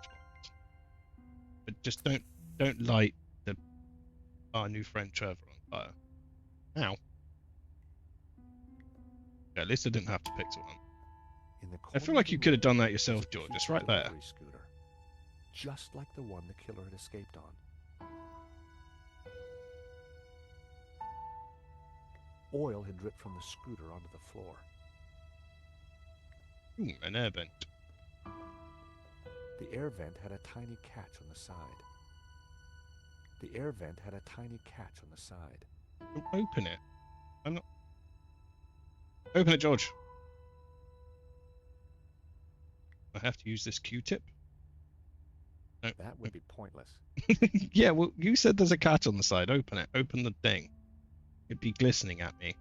just don't light our new friend Trevor on fire. Ow. Yeah, at least I didn't have to pixel hunt. I feel like you could have done that yourself, George. It's right there. Scooter, just like the one the killer had escaped on. Oil had dripped from the scooter onto the floor. An air vent. The air vent had a tiny catch on the side. Open it. I'm not. Open it, George. I have to use this Q-tip. No. That would be pointless. Yeah, well, you said there's a catch on the side. Open it. Open the thing. It'd be glistening at me.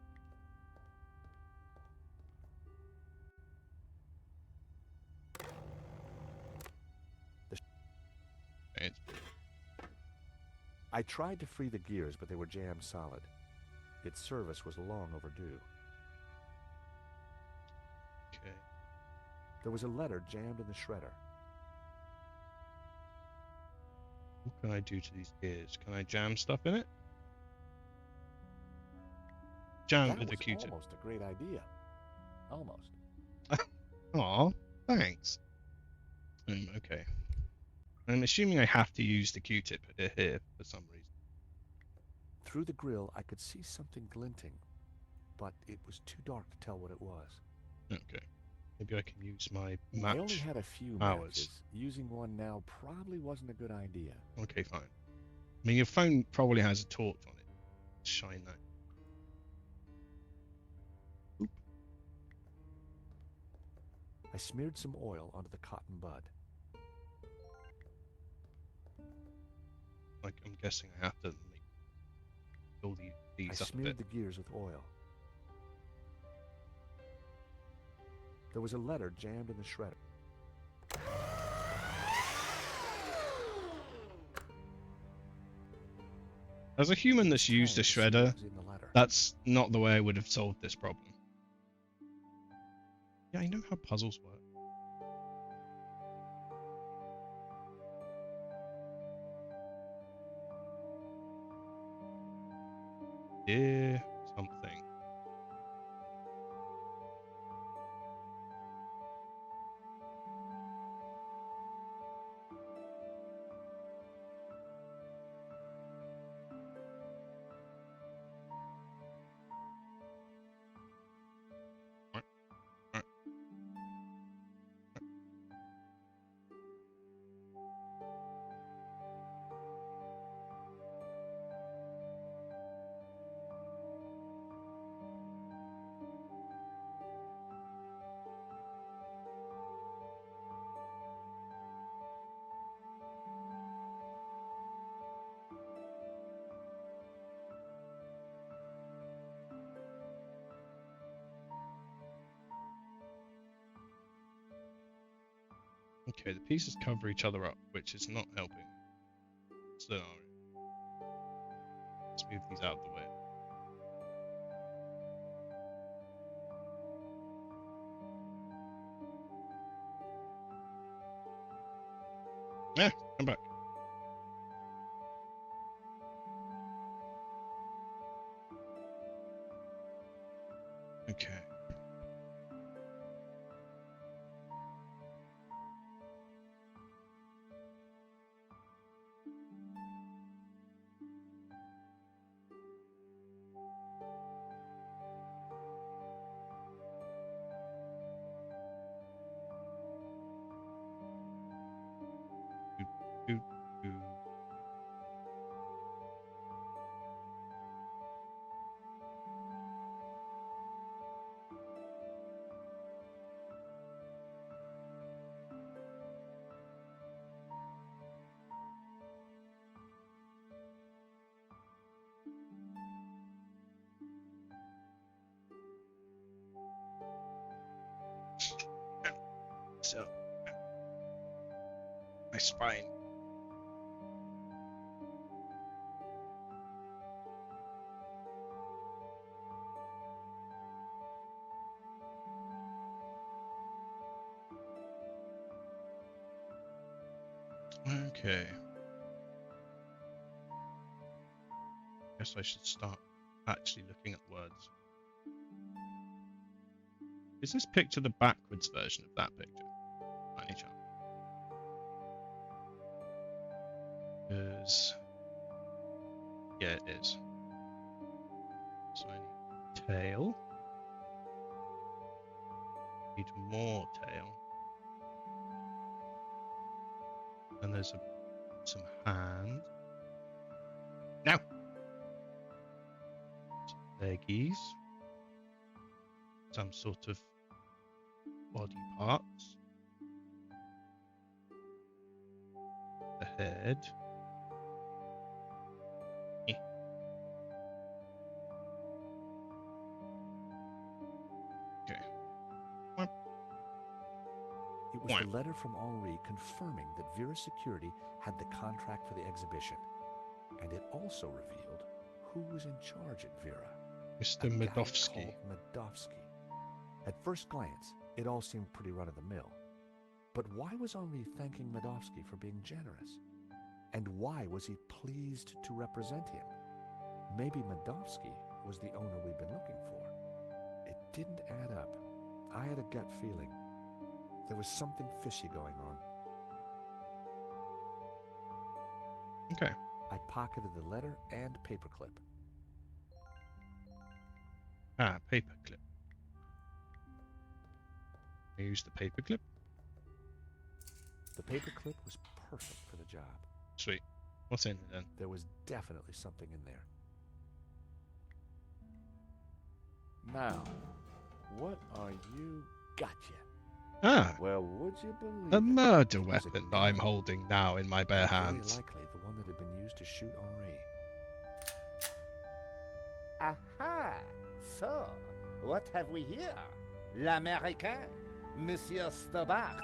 I tried to free the gears, but they were jammed solid. Its service was long overdue. Okay. There was a letter jammed in the shredder. What can I do to these gears? Can I jam stuff in it? Jam it with a Q-tip. Almost a great idea. Almost. Aw, thanks. Okay. I'm assuming I have to use the Q-tip here for some reason. Through the grill, I could see something glinting, but it was too dark to tell what it was. Okay. Maybe I can use my match. I only had a few matches. Using one now probably wasn't a good idea. Okay, fine. I mean, your phone probably has a torch on it. Shine that. Oop. I smeared some oil onto the cotton bud. Like, I'm guessing I have to fill these I up a smeared bit. the gears with oil. There was a letter jammed in the shredder. As a human that's used a shredder, that's not the way I would have solved this problem. Yeah, I know how puzzles work. Dear something. Okay, the pieces cover each other up, which is not helping. So, let's move these out of the way. Yeah, come back. Okay. do, do. So, my spine. Okay. Guess I should start actually looking at words. Is this picture the backwards version of that picture? By any chance? Because yeah, it is. So I need tail. Need more tail. And there's some hand. Now. Some leggies. Some sort of body parts. The head. Eh. Okay. It was the letter from Henri confirming that Vera Security had the contract for the exhibition. And it also revealed who was in charge at Vera. Mr. Medovsky. Medovsky. At first glance, it all seemed pretty run-of-the-mill. But why was Henri thanking Medovsky for being generous? And why was he pleased to represent him? Maybe Medovsky was the owner we'd been looking for. It didn't add up. I had a gut feeling. There was something fishy going on. Okay. I pocketed the letter and paperclip. Ah, paperclip. I use the paperclip. The paperclip was perfect for the job. Sweet. What's in it then? There was definitely something in there. Now, what are you? Gotcha. Ah. Well, would you believe a murder weapon that I'm holding now in my bare Very hands. likely the one that had been used to shoot Henri. Aha! So, what have we here? L'Américain, Monsieur Stobart.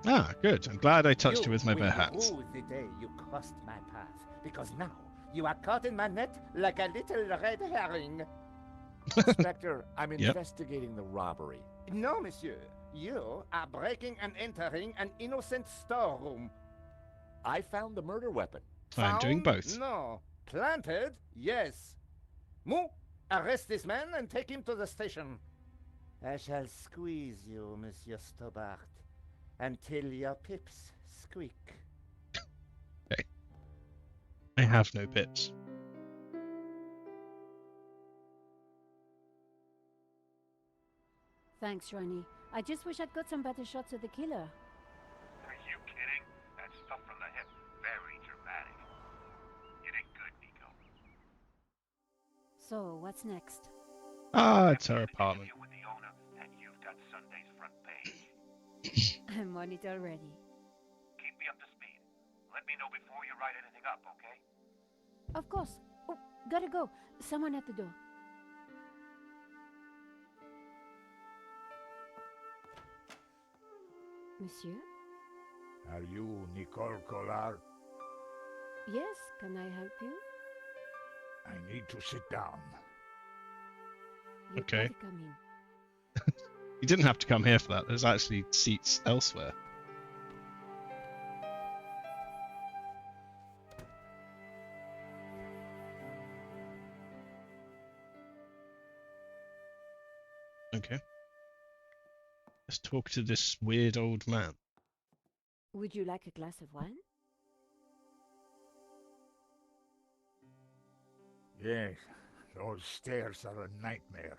Ah, good. I'm glad I touched you with my bare will hands. rue the day you crossed my path, because now you are caught in my net like a little red herring. Inspector, I'm Yep. investigating the robbery. No, monsieur. You are breaking and entering an innocent storeroom. I found the murder weapon. I'm doing both. No. Planted? Yes. Mou, arrest this man and take him to the station. I shall squeeze you, Monsieur Stobart, until your pips squeak. Okay. I have no pips. Thanks, Ronnie. I just wish I'd got some better shots of the killer. Are you kidding? That stuff from the hip, very dramatic. You did good, Nico. So, what's next? Ah, it's her apartment. With the owner, and you've got Sunday's front page. I'm on it already. Keep me up to speed. Let me know before you write anything up, okay? Of course. Oh, gotta go. Someone at the door. Monsieur? Are you Nicole Collard? Yes, can I help you? I need to sit down. You Okay. gotta come in. You didn't have to come here for that. There's actually seats elsewhere. Okay. Let's talk to this weird old man. Would you like a glass of wine? Yes, those stairs are a nightmare.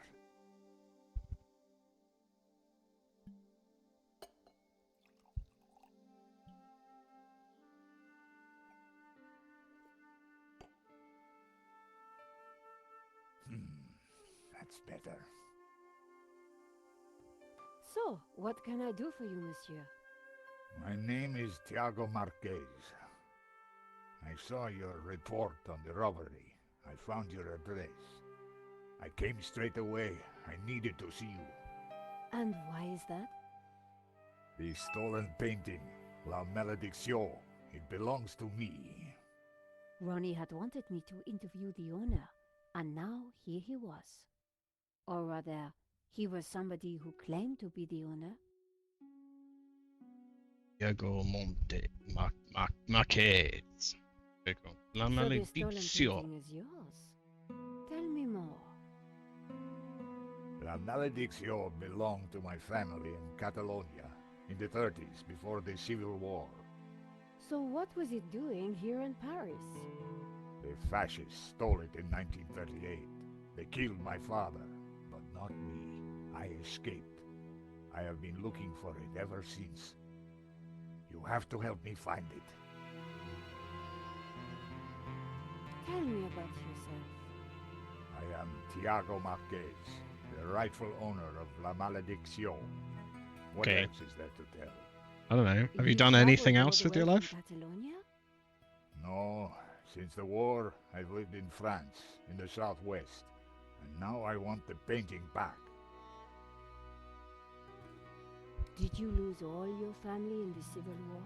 That's better. So, what can I do for you, monsieur? My name is Tiago Marquez. I saw your report on the robbery. I found your address. I came straight away. I needed to see you. And why is that? The stolen painting, La Malédiction. It belongs to me. Ronnie had wanted me to interview the owner, and now here he was. Or rather, he was somebody who claimed to be the owner. Diego Monte Marquez. La So the stolen Malédiction. painting is yours. Tell me more. La Malédiction belonged to my family in Catalonia in the 30s, before the Civil War. So what was it doing here in Paris? The fascists stole it in 1938. They killed my father, but not me. I escaped. I have been looking for it ever since. You have to help me find it. Tell me about yourself. I am Tiago Marquez, the rightful owner of La Malédiction. What Okay. else is there to tell? I don't know. Have you done traveled anything all else the with your way from life? Catalonia? No, since the war, I've lived in France, in the southwest. And now I want the painting back. Did you lose all your family in the Civil War?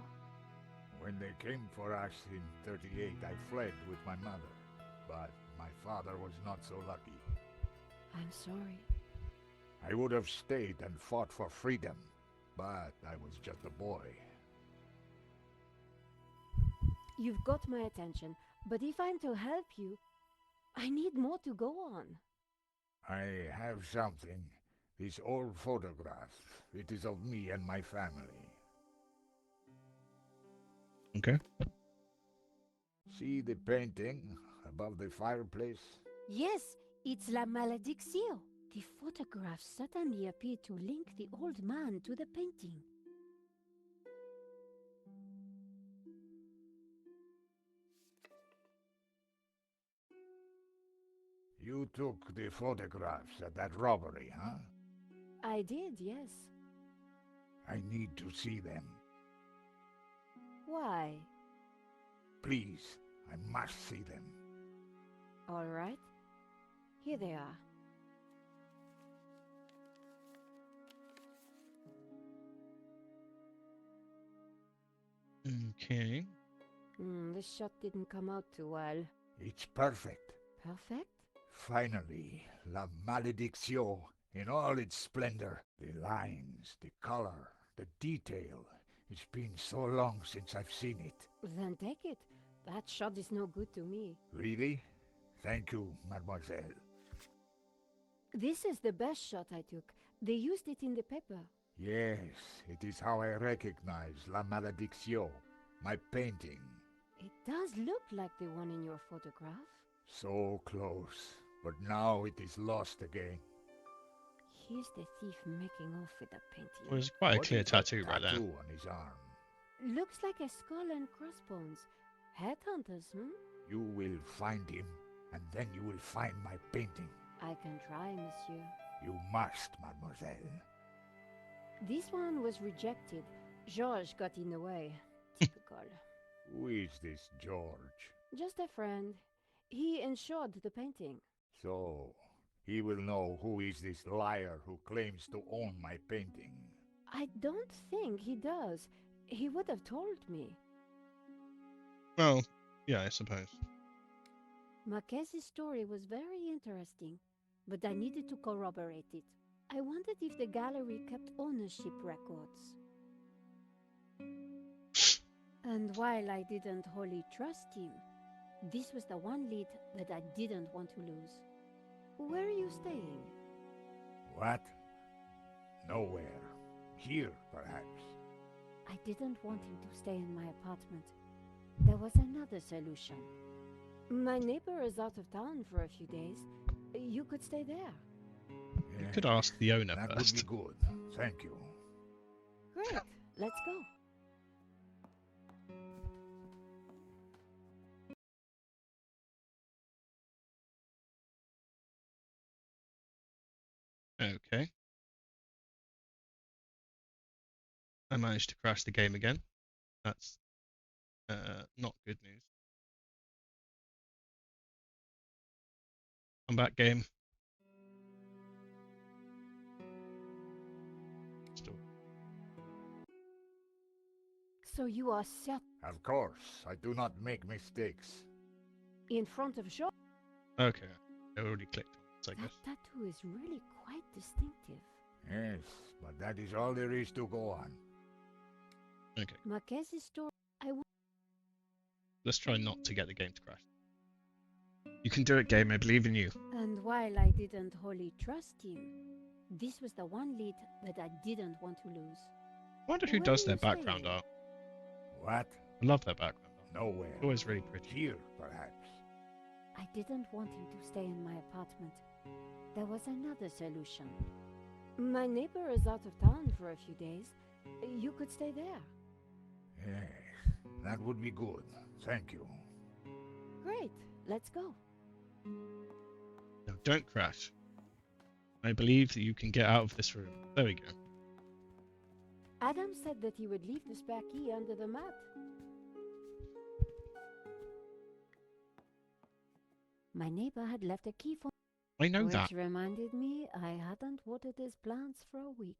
When they came for us in 38, I fled with my mother. But my father was not so lucky. I'm sorry. I would have stayed and fought for freedom, but I was just a boy. You've got my attention, but if I'm to help you, I need more to go on. I have something. This old photograph. It is of me and my family. Okay. See the painting above the fireplace? Yes, it's La Malédiction. The photograph certainly appeared to link the old man to the painting. You took the photographs at that robbery, huh? I did, yes. I need to see them. Why? Please, I must see them. All right. Here they are. Okay. This shot didn't come out too well. It's perfect. Perfect? Finally, La Malédiction in all its splendor. The lines, the color, the detail. It's been so long since I've seen it. Then take it. That shot is no good to me. Really? Thank you, mademoiselle. This is the best shot I took. They used it in the paper. Yes, it is how I recognize La Malédiction, my painting. It does look like the one in your photograph. So close, but now it is lost again. Here's the thief making off with the painting. Well, it's quite a What clear is that tattoo right there. tattoo on his arm? Looks like a skull and crossbones. Headhunters, You will find him, and then you will find my painting. I can try, monsieur. You must, mademoiselle. This one was rejected. Georges got in the way. Typical. Who is this George? Just a friend. He insured the painting. So, he will know who is this liar who claims to own my painting. I don't think he does. He would have told me. Well, yeah, I suppose. Marquez's story was very interesting, but I needed to corroborate it. I wondered if the gallery kept ownership records. And while I didn't wholly trust him, this was the one lead that I didn't want to lose. Where are you staying? What? Nowhere. Here, perhaps. I didn't want him to stay in my apartment. There was another solution. My neighbor is out of town for a few days. You could stay there. You could ask the owner That first. would be good. Thank you. Great, let's go. I managed to crash the game again. That's not good news. Come back, game. Still. So you are set Of course, I do not make mistakes. in front of Jean? Okay. I already clicked on this, I That guess. tattoo is really quite distinctive. Yes, but that is all there is to go on. Okay. Marquez's story. Let's try not to get the game to crash. You can do it, game. I believe in you. And while I didn't wholly trust him, this was the one lead that I didn't want to lose. I wonder who Where does are their you background staying? art. What? I love their background art. Nowhere. It's always really pretty. Here, perhaps. I didn't want him to stay in my apartment. There was another solution. My neighbor is out of town for a few days. You could stay there. Yes, that would be good. Thank you. Great. Let's go. No, don't crash. I believe that you can get out of this room. There we go. Adam said that he would leave the spare key under the mat. My neighbor had left a key for I know which that. reminded me I hadn't watered his plants for a week.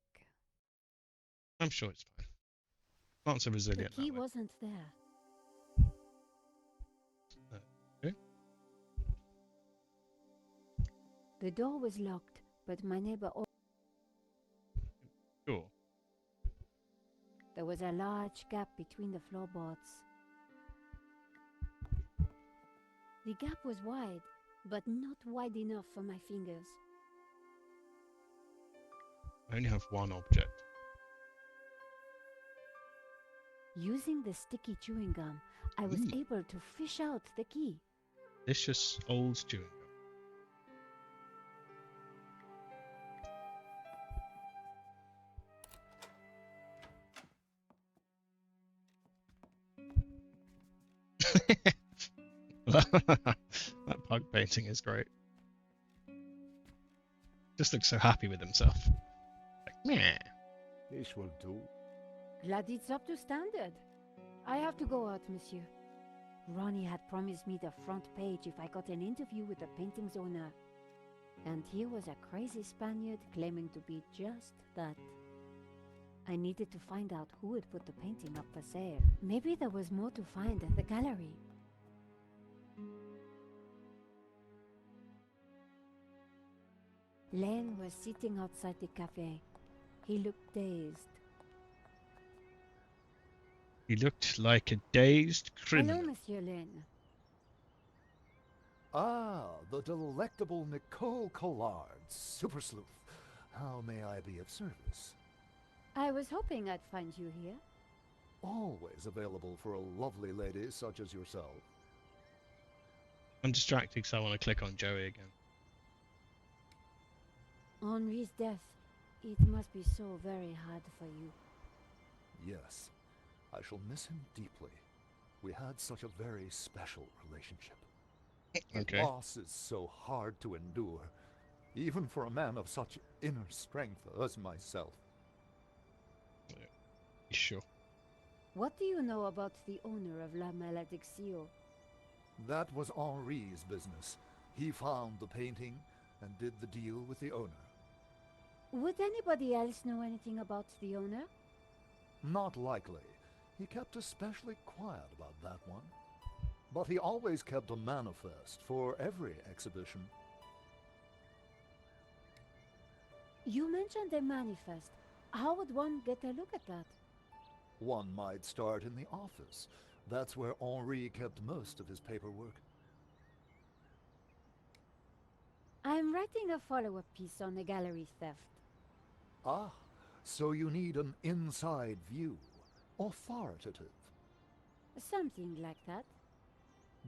I'm sure it's fine. Plants are The resilient key that way. wasn't there. Okay. The door was locked, but my neighbor... Sure. There was a large gap between the floorboards. The gap was wide, but not wide enough for my fingers. I only have one object. Using the sticky chewing gum, I was able to fish out the key. Delicious old chewing gum. That pug painting is great. Just looks so happy with himself. Like, meh. This will do. Glad it's up to standard. I have to go out, monsieur. Ronnie had promised me the front page if I got an interview with the painting's owner. And here was a crazy Spaniard claiming to be just that. I needed to find out who had put the painting up for sale. Maybe there was more to find at the gallery. Len was sitting outside the cafe. He looked dazed. He looked like a dazed criminal. Hello, Monsieur Len. Ah, the delectable Nicole Collard, super sleuth. How may I be of service? I was hoping I'd find you here. Always available for a lovely lady such as yourself. I'm distracted because I want to click on Joey again. Henri's death, it must be so very hard for you. Yes, I shall miss him deeply. We had such a very special relationship. Okay. Loss is so hard to endure, even for a man of such inner strength as myself. Sure. What do you know about the owner of La Malédiction? That was Henri's business. He found the painting and did the deal with the owner. Would anybody else know anything about the owner? Not likely. He kept especially quiet about that one. But he always kept a manifest for every exhibition. You mentioned a manifest. How would one get a look at that? One might start in the office. That's where Henri kept most of his paperwork. I'm writing a follow-up piece on the gallery theft. Ah, so you need an inside view. Authoritative. Something like that.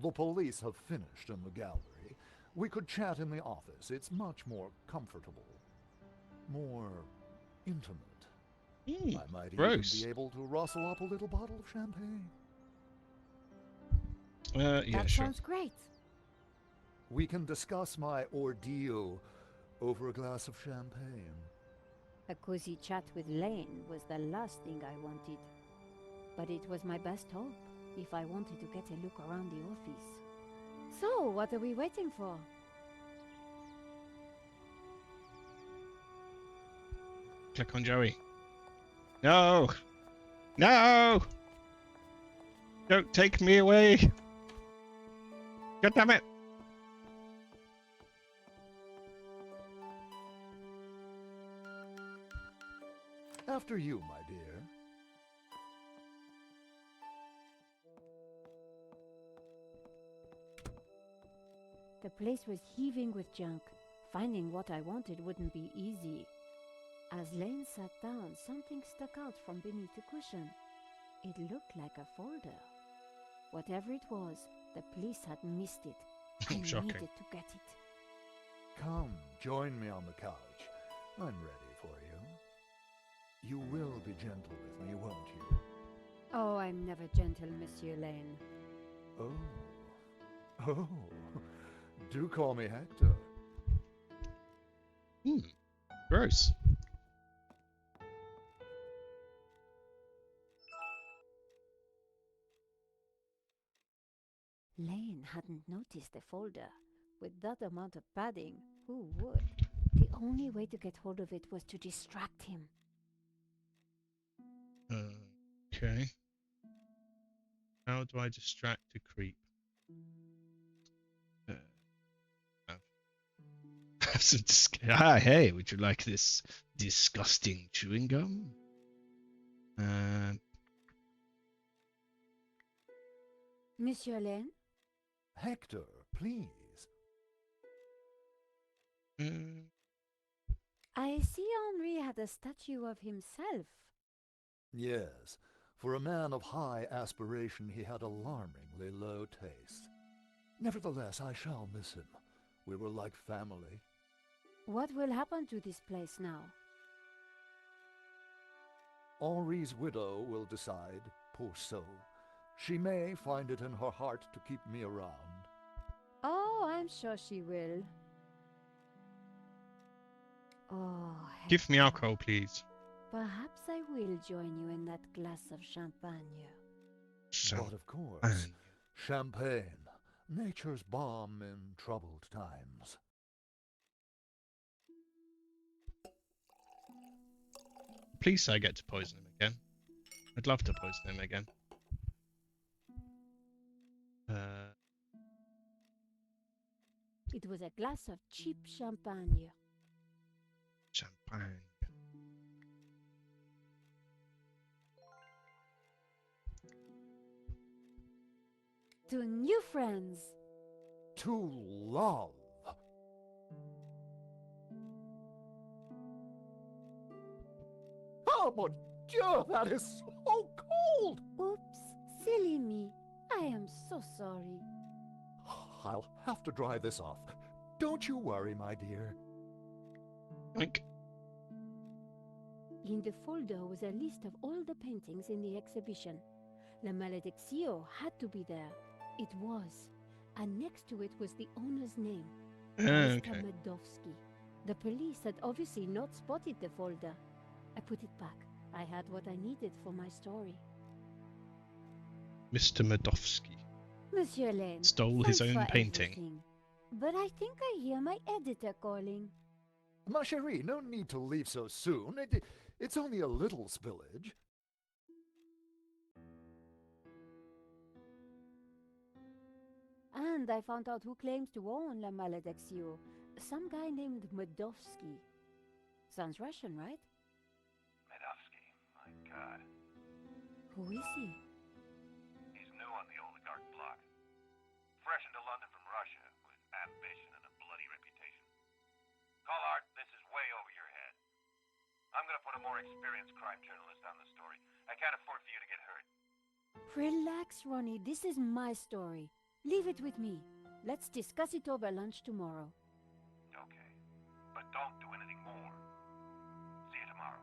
The police have finished in the gallery. We could chat in the office. It's much more comfortable. More intimate. I might gross. even be able to rustle up a little bottle of champagne. Yeah, That sure. sounds great. We can discuss my ordeal over a glass of champagne. A cozy chat with Lane was the last thing I wanted. But it was my best hope if I wanted to get a look around the office. So, what are we waiting for? Click on Joey. No! No! Don't take me away! God damn it! After you, my dear. The place was heaving with junk. Finding what I wanted wouldn't be easy. As Lane sat down, something stuck out from beneath the cushion. It looked like a folder. Whatever it was, the police had missed it. I Shocking. needed to get it. Come, join me on the couch. I'm ready for you. You will be gentle with me, won't you? Oh, I'm never gentle, Monsieur Lane. Oh. Do call me Hector. Gross. Lane hadn't noticed the folder. With that amount of padding, who would? The only way to get hold of it was to distract him. Okay. How do I distract a creep? Have some hey, would you like this disgusting chewing gum? Monsieur Lane? Hector, please. I see Henri had a statue of himself. Yes, for a man of high aspiration, he had alarmingly low taste. Nevertheless, I shall miss him. We were like family. What will happen to this place now? Henri's widow will decide, poor soul. She may find it in her heart to keep me around. Oh, I'm sure she will. Oh, Give me alcohol, please. Perhaps I will join you in that glass of champagne. But of course, champagne, nature's balm in troubled times. Please say I get to poison him again. I'd love to poison him again. It was a glass of cheap champagne. Champagne. To new friends. To love. Oh, mon Dieu, that is so cold! Oops, silly me. I am so sorry. I'll have to dry this off. Don't you worry, my dear. Oink. In the folder was a list of all the paintings in the exhibition. La Malediccio had to be there. It was. And next to it was the owner's name. Mr. Medovsky. The police had obviously not spotted the folder. I put it back. I had what I needed for my story. Mr. Medovsky. Monsieur Lane. Stole his own for painting. everything. But I think I hear my editor calling. Ma chérie, no need to leave so soon. It's only a little spillage. And I found out who claims to own La Malediccio. Some guy named Medovsky. Sounds Russian, right? Medovsky, my god. Who is he? He's new on the oligarch block. Fresh into London from Russia, with ambition and a bloody reputation. Collard, this is way over your head. I'm gonna put a more experienced crime journalist on the story. I can't afford for you to get hurt. Relax, Ronnie. This is my story. Leave it with me. Let's discuss it over lunch tomorrow. Okay. But don't do anything more. See you tomorrow.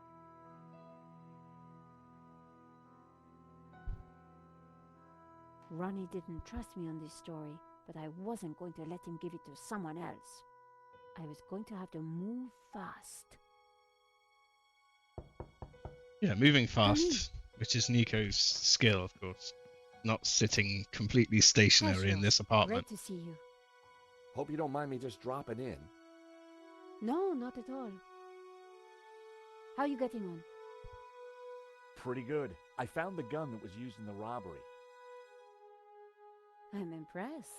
Ronnie didn't trust me on this story, but I wasn't going to let him give it to someone else. I was going to have to move fast. Yeah, moving Come in. fast, which is Nico's skill, of course. Not sitting completely stationary in Hi, this Jules. apartment. Great to see you. Hope you don't mind me just dropping in. No, not at all. How are you getting on? Pretty good. I found the gun that was used in the robbery. I'm impressed.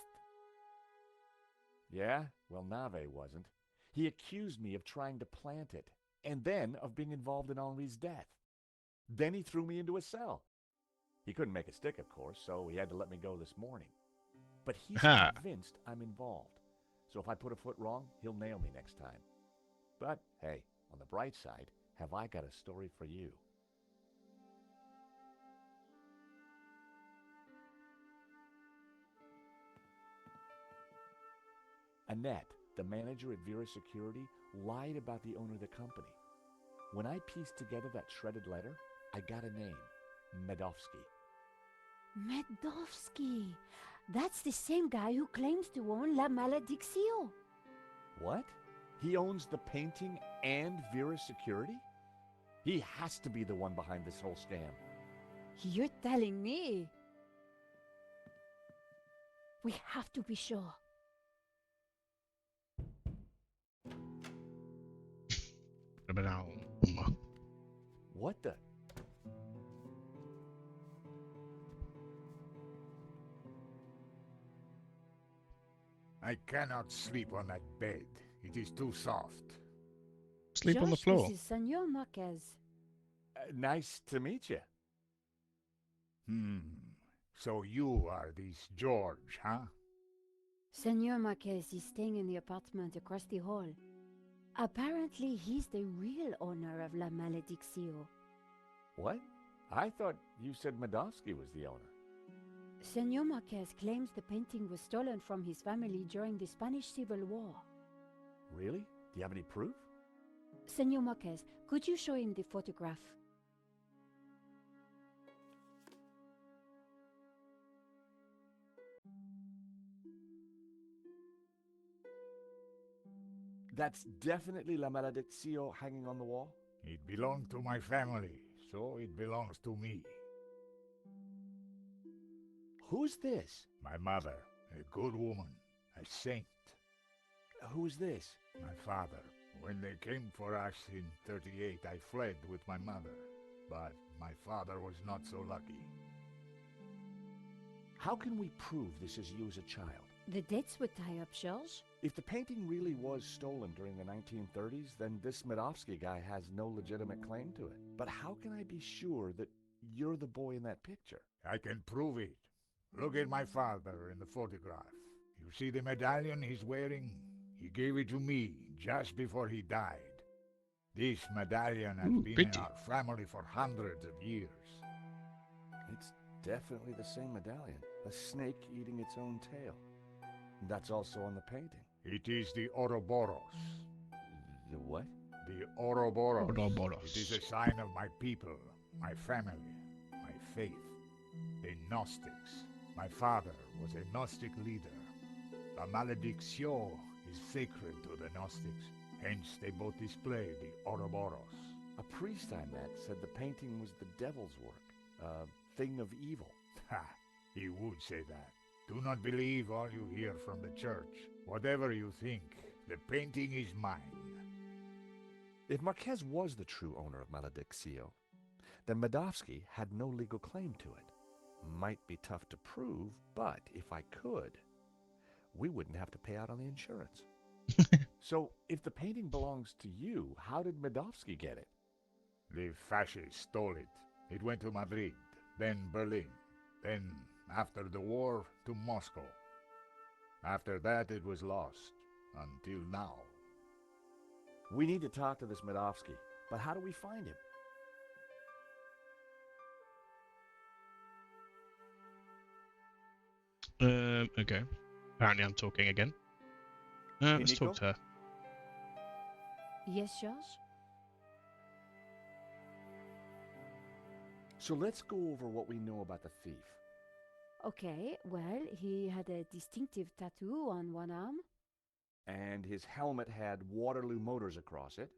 Yeah? Well, Nave wasn't. He accused me of trying to plant it, and then of being involved in Henri's death. Then he threw me into a cell. He couldn't make a stick, of course, so he had to let me go this morning. But he's Ha. convinced I'm involved. So if I put a foot wrong, he'll nail me next time. But, hey, on the bright side, have I got a story for you. Annette, the manager at Vera Security, lied about the owner of the company. When I pieced together that shredded letter, I got a name, Medovsky. Medovsky. That's the same guy who claims to own La Malediccio. What? He owns the painting and Vera Security? He has to be the one behind this whole scam. You're telling me? We have to be sure. What the? I cannot sleep on that bed. It is too soft. Sleep on the Josh, floor. This is Senor Marquez. Nice to meet you. So you are this George, huh? Senor Marquez is staying in the apartment across the hall. Apparently, he's the real owner of La Malediccio. What? I thought you said Medovsky was the owner. Senor Marquez claims the painting was stolen from his family during the Spanish Civil War. Really? Do you have any proof? Senor Marquez, could you show him the photograph? That's definitely La Malediccio hanging on the wall? It belonged to my family, so it belongs to me. Who's this? My mother, a good woman, a saint. Who's this? My father. When they came for us in 38, I fled with my mother. But my father was not so lucky. How can we prove this is you as a child? The dates would tie up, George. If the painting really was stolen during the 1930s, then this Medovsky guy has no legitimate claim to it. But how can I be sure that you're the boy in that picture? I can prove it. Look at my father in the photograph. You see the medallion he's wearing? He gave it to me just before he died. This medallion has been pretty. in our family for hundreds of years. It's definitely the same medallion. A snake eating its own tail. That's also on the painting. It is the Ouroboros. The what? The Ouroboros. Ouroboros. It is a sign of my people, my family, my faith. The Gnostics. My father was a Gnostic leader. La Malediccio is sacred to the Gnostics. Hence, they both display the Ouroboros. A priest I met said the painting was the devil's work. A thing of evil. Ha! He would say that. Do not believe all you hear from the church. Whatever you think, the painting is mine. If Marquez was the true owner of Malediccio, then Medovsky had no legal claim to it. Might be tough to prove, but if I could, we wouldn't have to pay out on the insurance. So, if the painting belongs to you, how did Medovsky get it? The fascists stole it. It went to Madrid, then Berlin, then, after the war, to Moscow. After that, it was lost, until now. We need to talk to this Medovsky, but how do we find him? Okay. Apparently I'm talking again. Hey, Let's Nico? talk to her. Yes, George? So let's go over what we know about the thief. Okay, well, he had a distinctive tattoo on one arm. And his helmet had Waterloo Motors across it.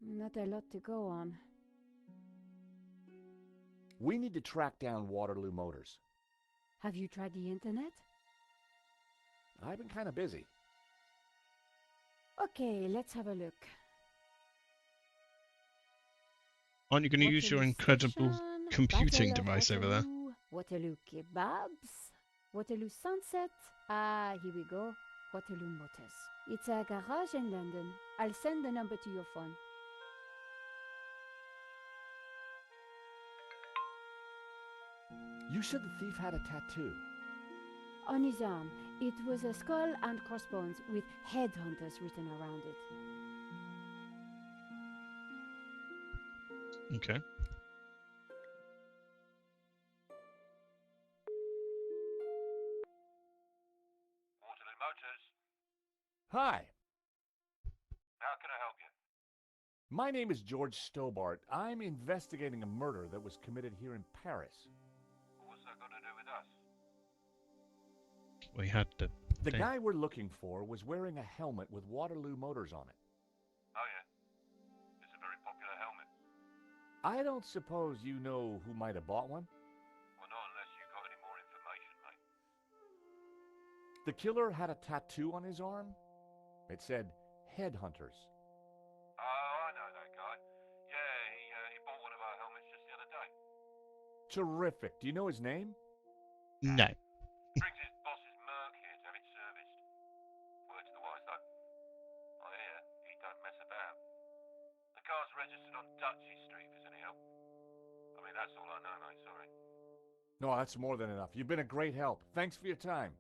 Not a lot to go on. We need to track down Waterloo Motors. Have you tried the internet? I've been kind of busy. Okay, let's have a look. Aren't you going to use your Waterloo incredible Station, computing Battle of device over there? Waterloo Kebabs, Waterloo Sunset. Ah, here we go. Waterloo Motors. It's a garage in London. I'll send the number to your phone. You said the thief had a tattoo. On his arm, it was a skull and crossbones with headhunters written around it. Okay. Waterloo Motors. Hi. How can I help you? My name is George Stobart. I'm investigating a murder that was committed here in Paris. What's that got to do with us? We had the The thing. guy we're looking for was wearing a helmet with Waterloo Motors on it. Oh, yeah. It's a very popular helmet. I don't suppose you know who might have bought one? Well, not unless you've got any more information, mate. The killer had a tattoo on his arm. It said, Headhunters. Oh, I know that guy. Yeah, he bought one of our helmets just the other day. Terrific. Do you know his name? No. Brings his boss's Merc here to have it serviced. Word to the wise, though. I hear he don't mess about. The car's registered on Dutchy Street, if there's any help. I mean, that's all I know, mate, sorry. No, that's more than enough. You've been a great help. Thanks for your time.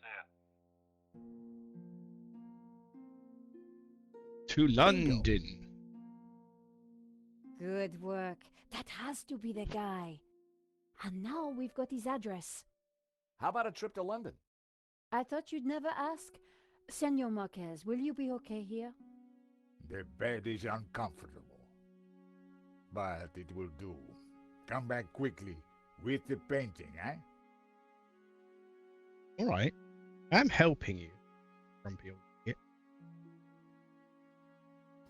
See ya. To London. Good work. That has to be the guy. And now we've got his address. How about a trip to London? I thought you'd never ask. Senor Marquez, will you be okay here? The bed is uncomfortable, but it will do. Come back quickly with the painting, eh? All right. I'm helping you, grumpy old git.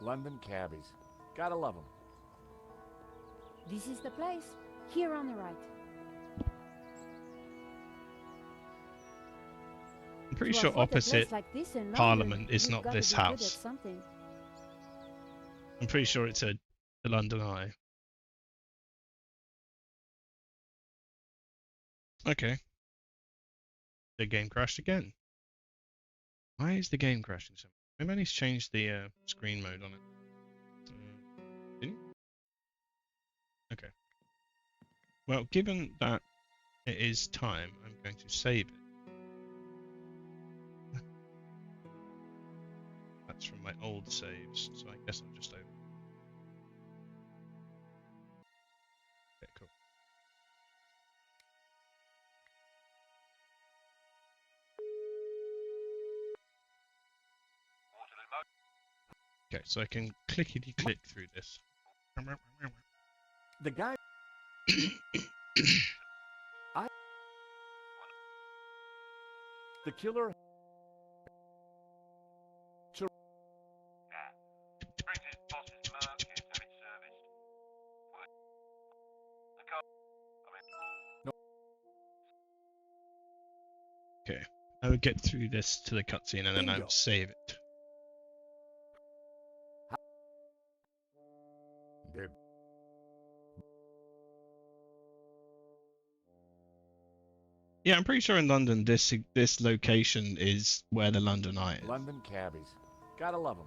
London cabbies. Gotta love them. This is the place. Here on the right. I'm pretty To sure afford a place opposite like this in London, Parliament is you've not gotta this be good at house. something. I'm pretty sure it's a London Eye. Okay. The game crashed again. Why is the game crashing so much? Maybe I need to change the screen mode on it. Didn't you? Okay. Well, given that it is time, I'm going to save it. That's from my old saves, so I guess I'll just open it. Okay, cool. Okay, so I can clickety-click through this. The guy... The killer... Brings his boss's Merc here to have it serviced. Word. The car... Okay, I would get through this to the cutscene and then I would save it. The Yeah, I'm pretty sure in London this location is where the London Eye is. London cabbies. Gotta love them.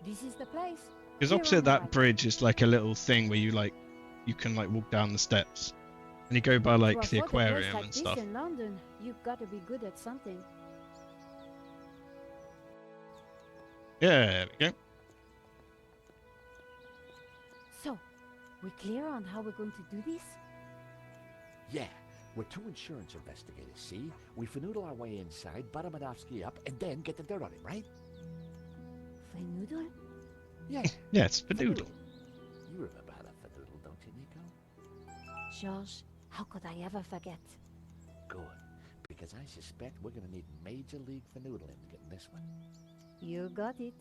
This is the place. Because Here opposite on the that right. bridge is like a little thing where you can walk down the steps, and you go by like To the afford a place aquarium like and this stuff. in London, you've got to be good at something. Yeah, there we go. So, we clear on how we're going to do this? Yeah, we're two insurance investigators, see? We finagle our way inside, butter Madovsky up, and then get the dirt on him, right? Finagle? Yeah. Yes, Fadoodle. You remember how to fadoodle, don't you, Nico? George, how could I ever forget? Good, because I suspect we're gonna need Major League Fanoodling to get in this one. You got it.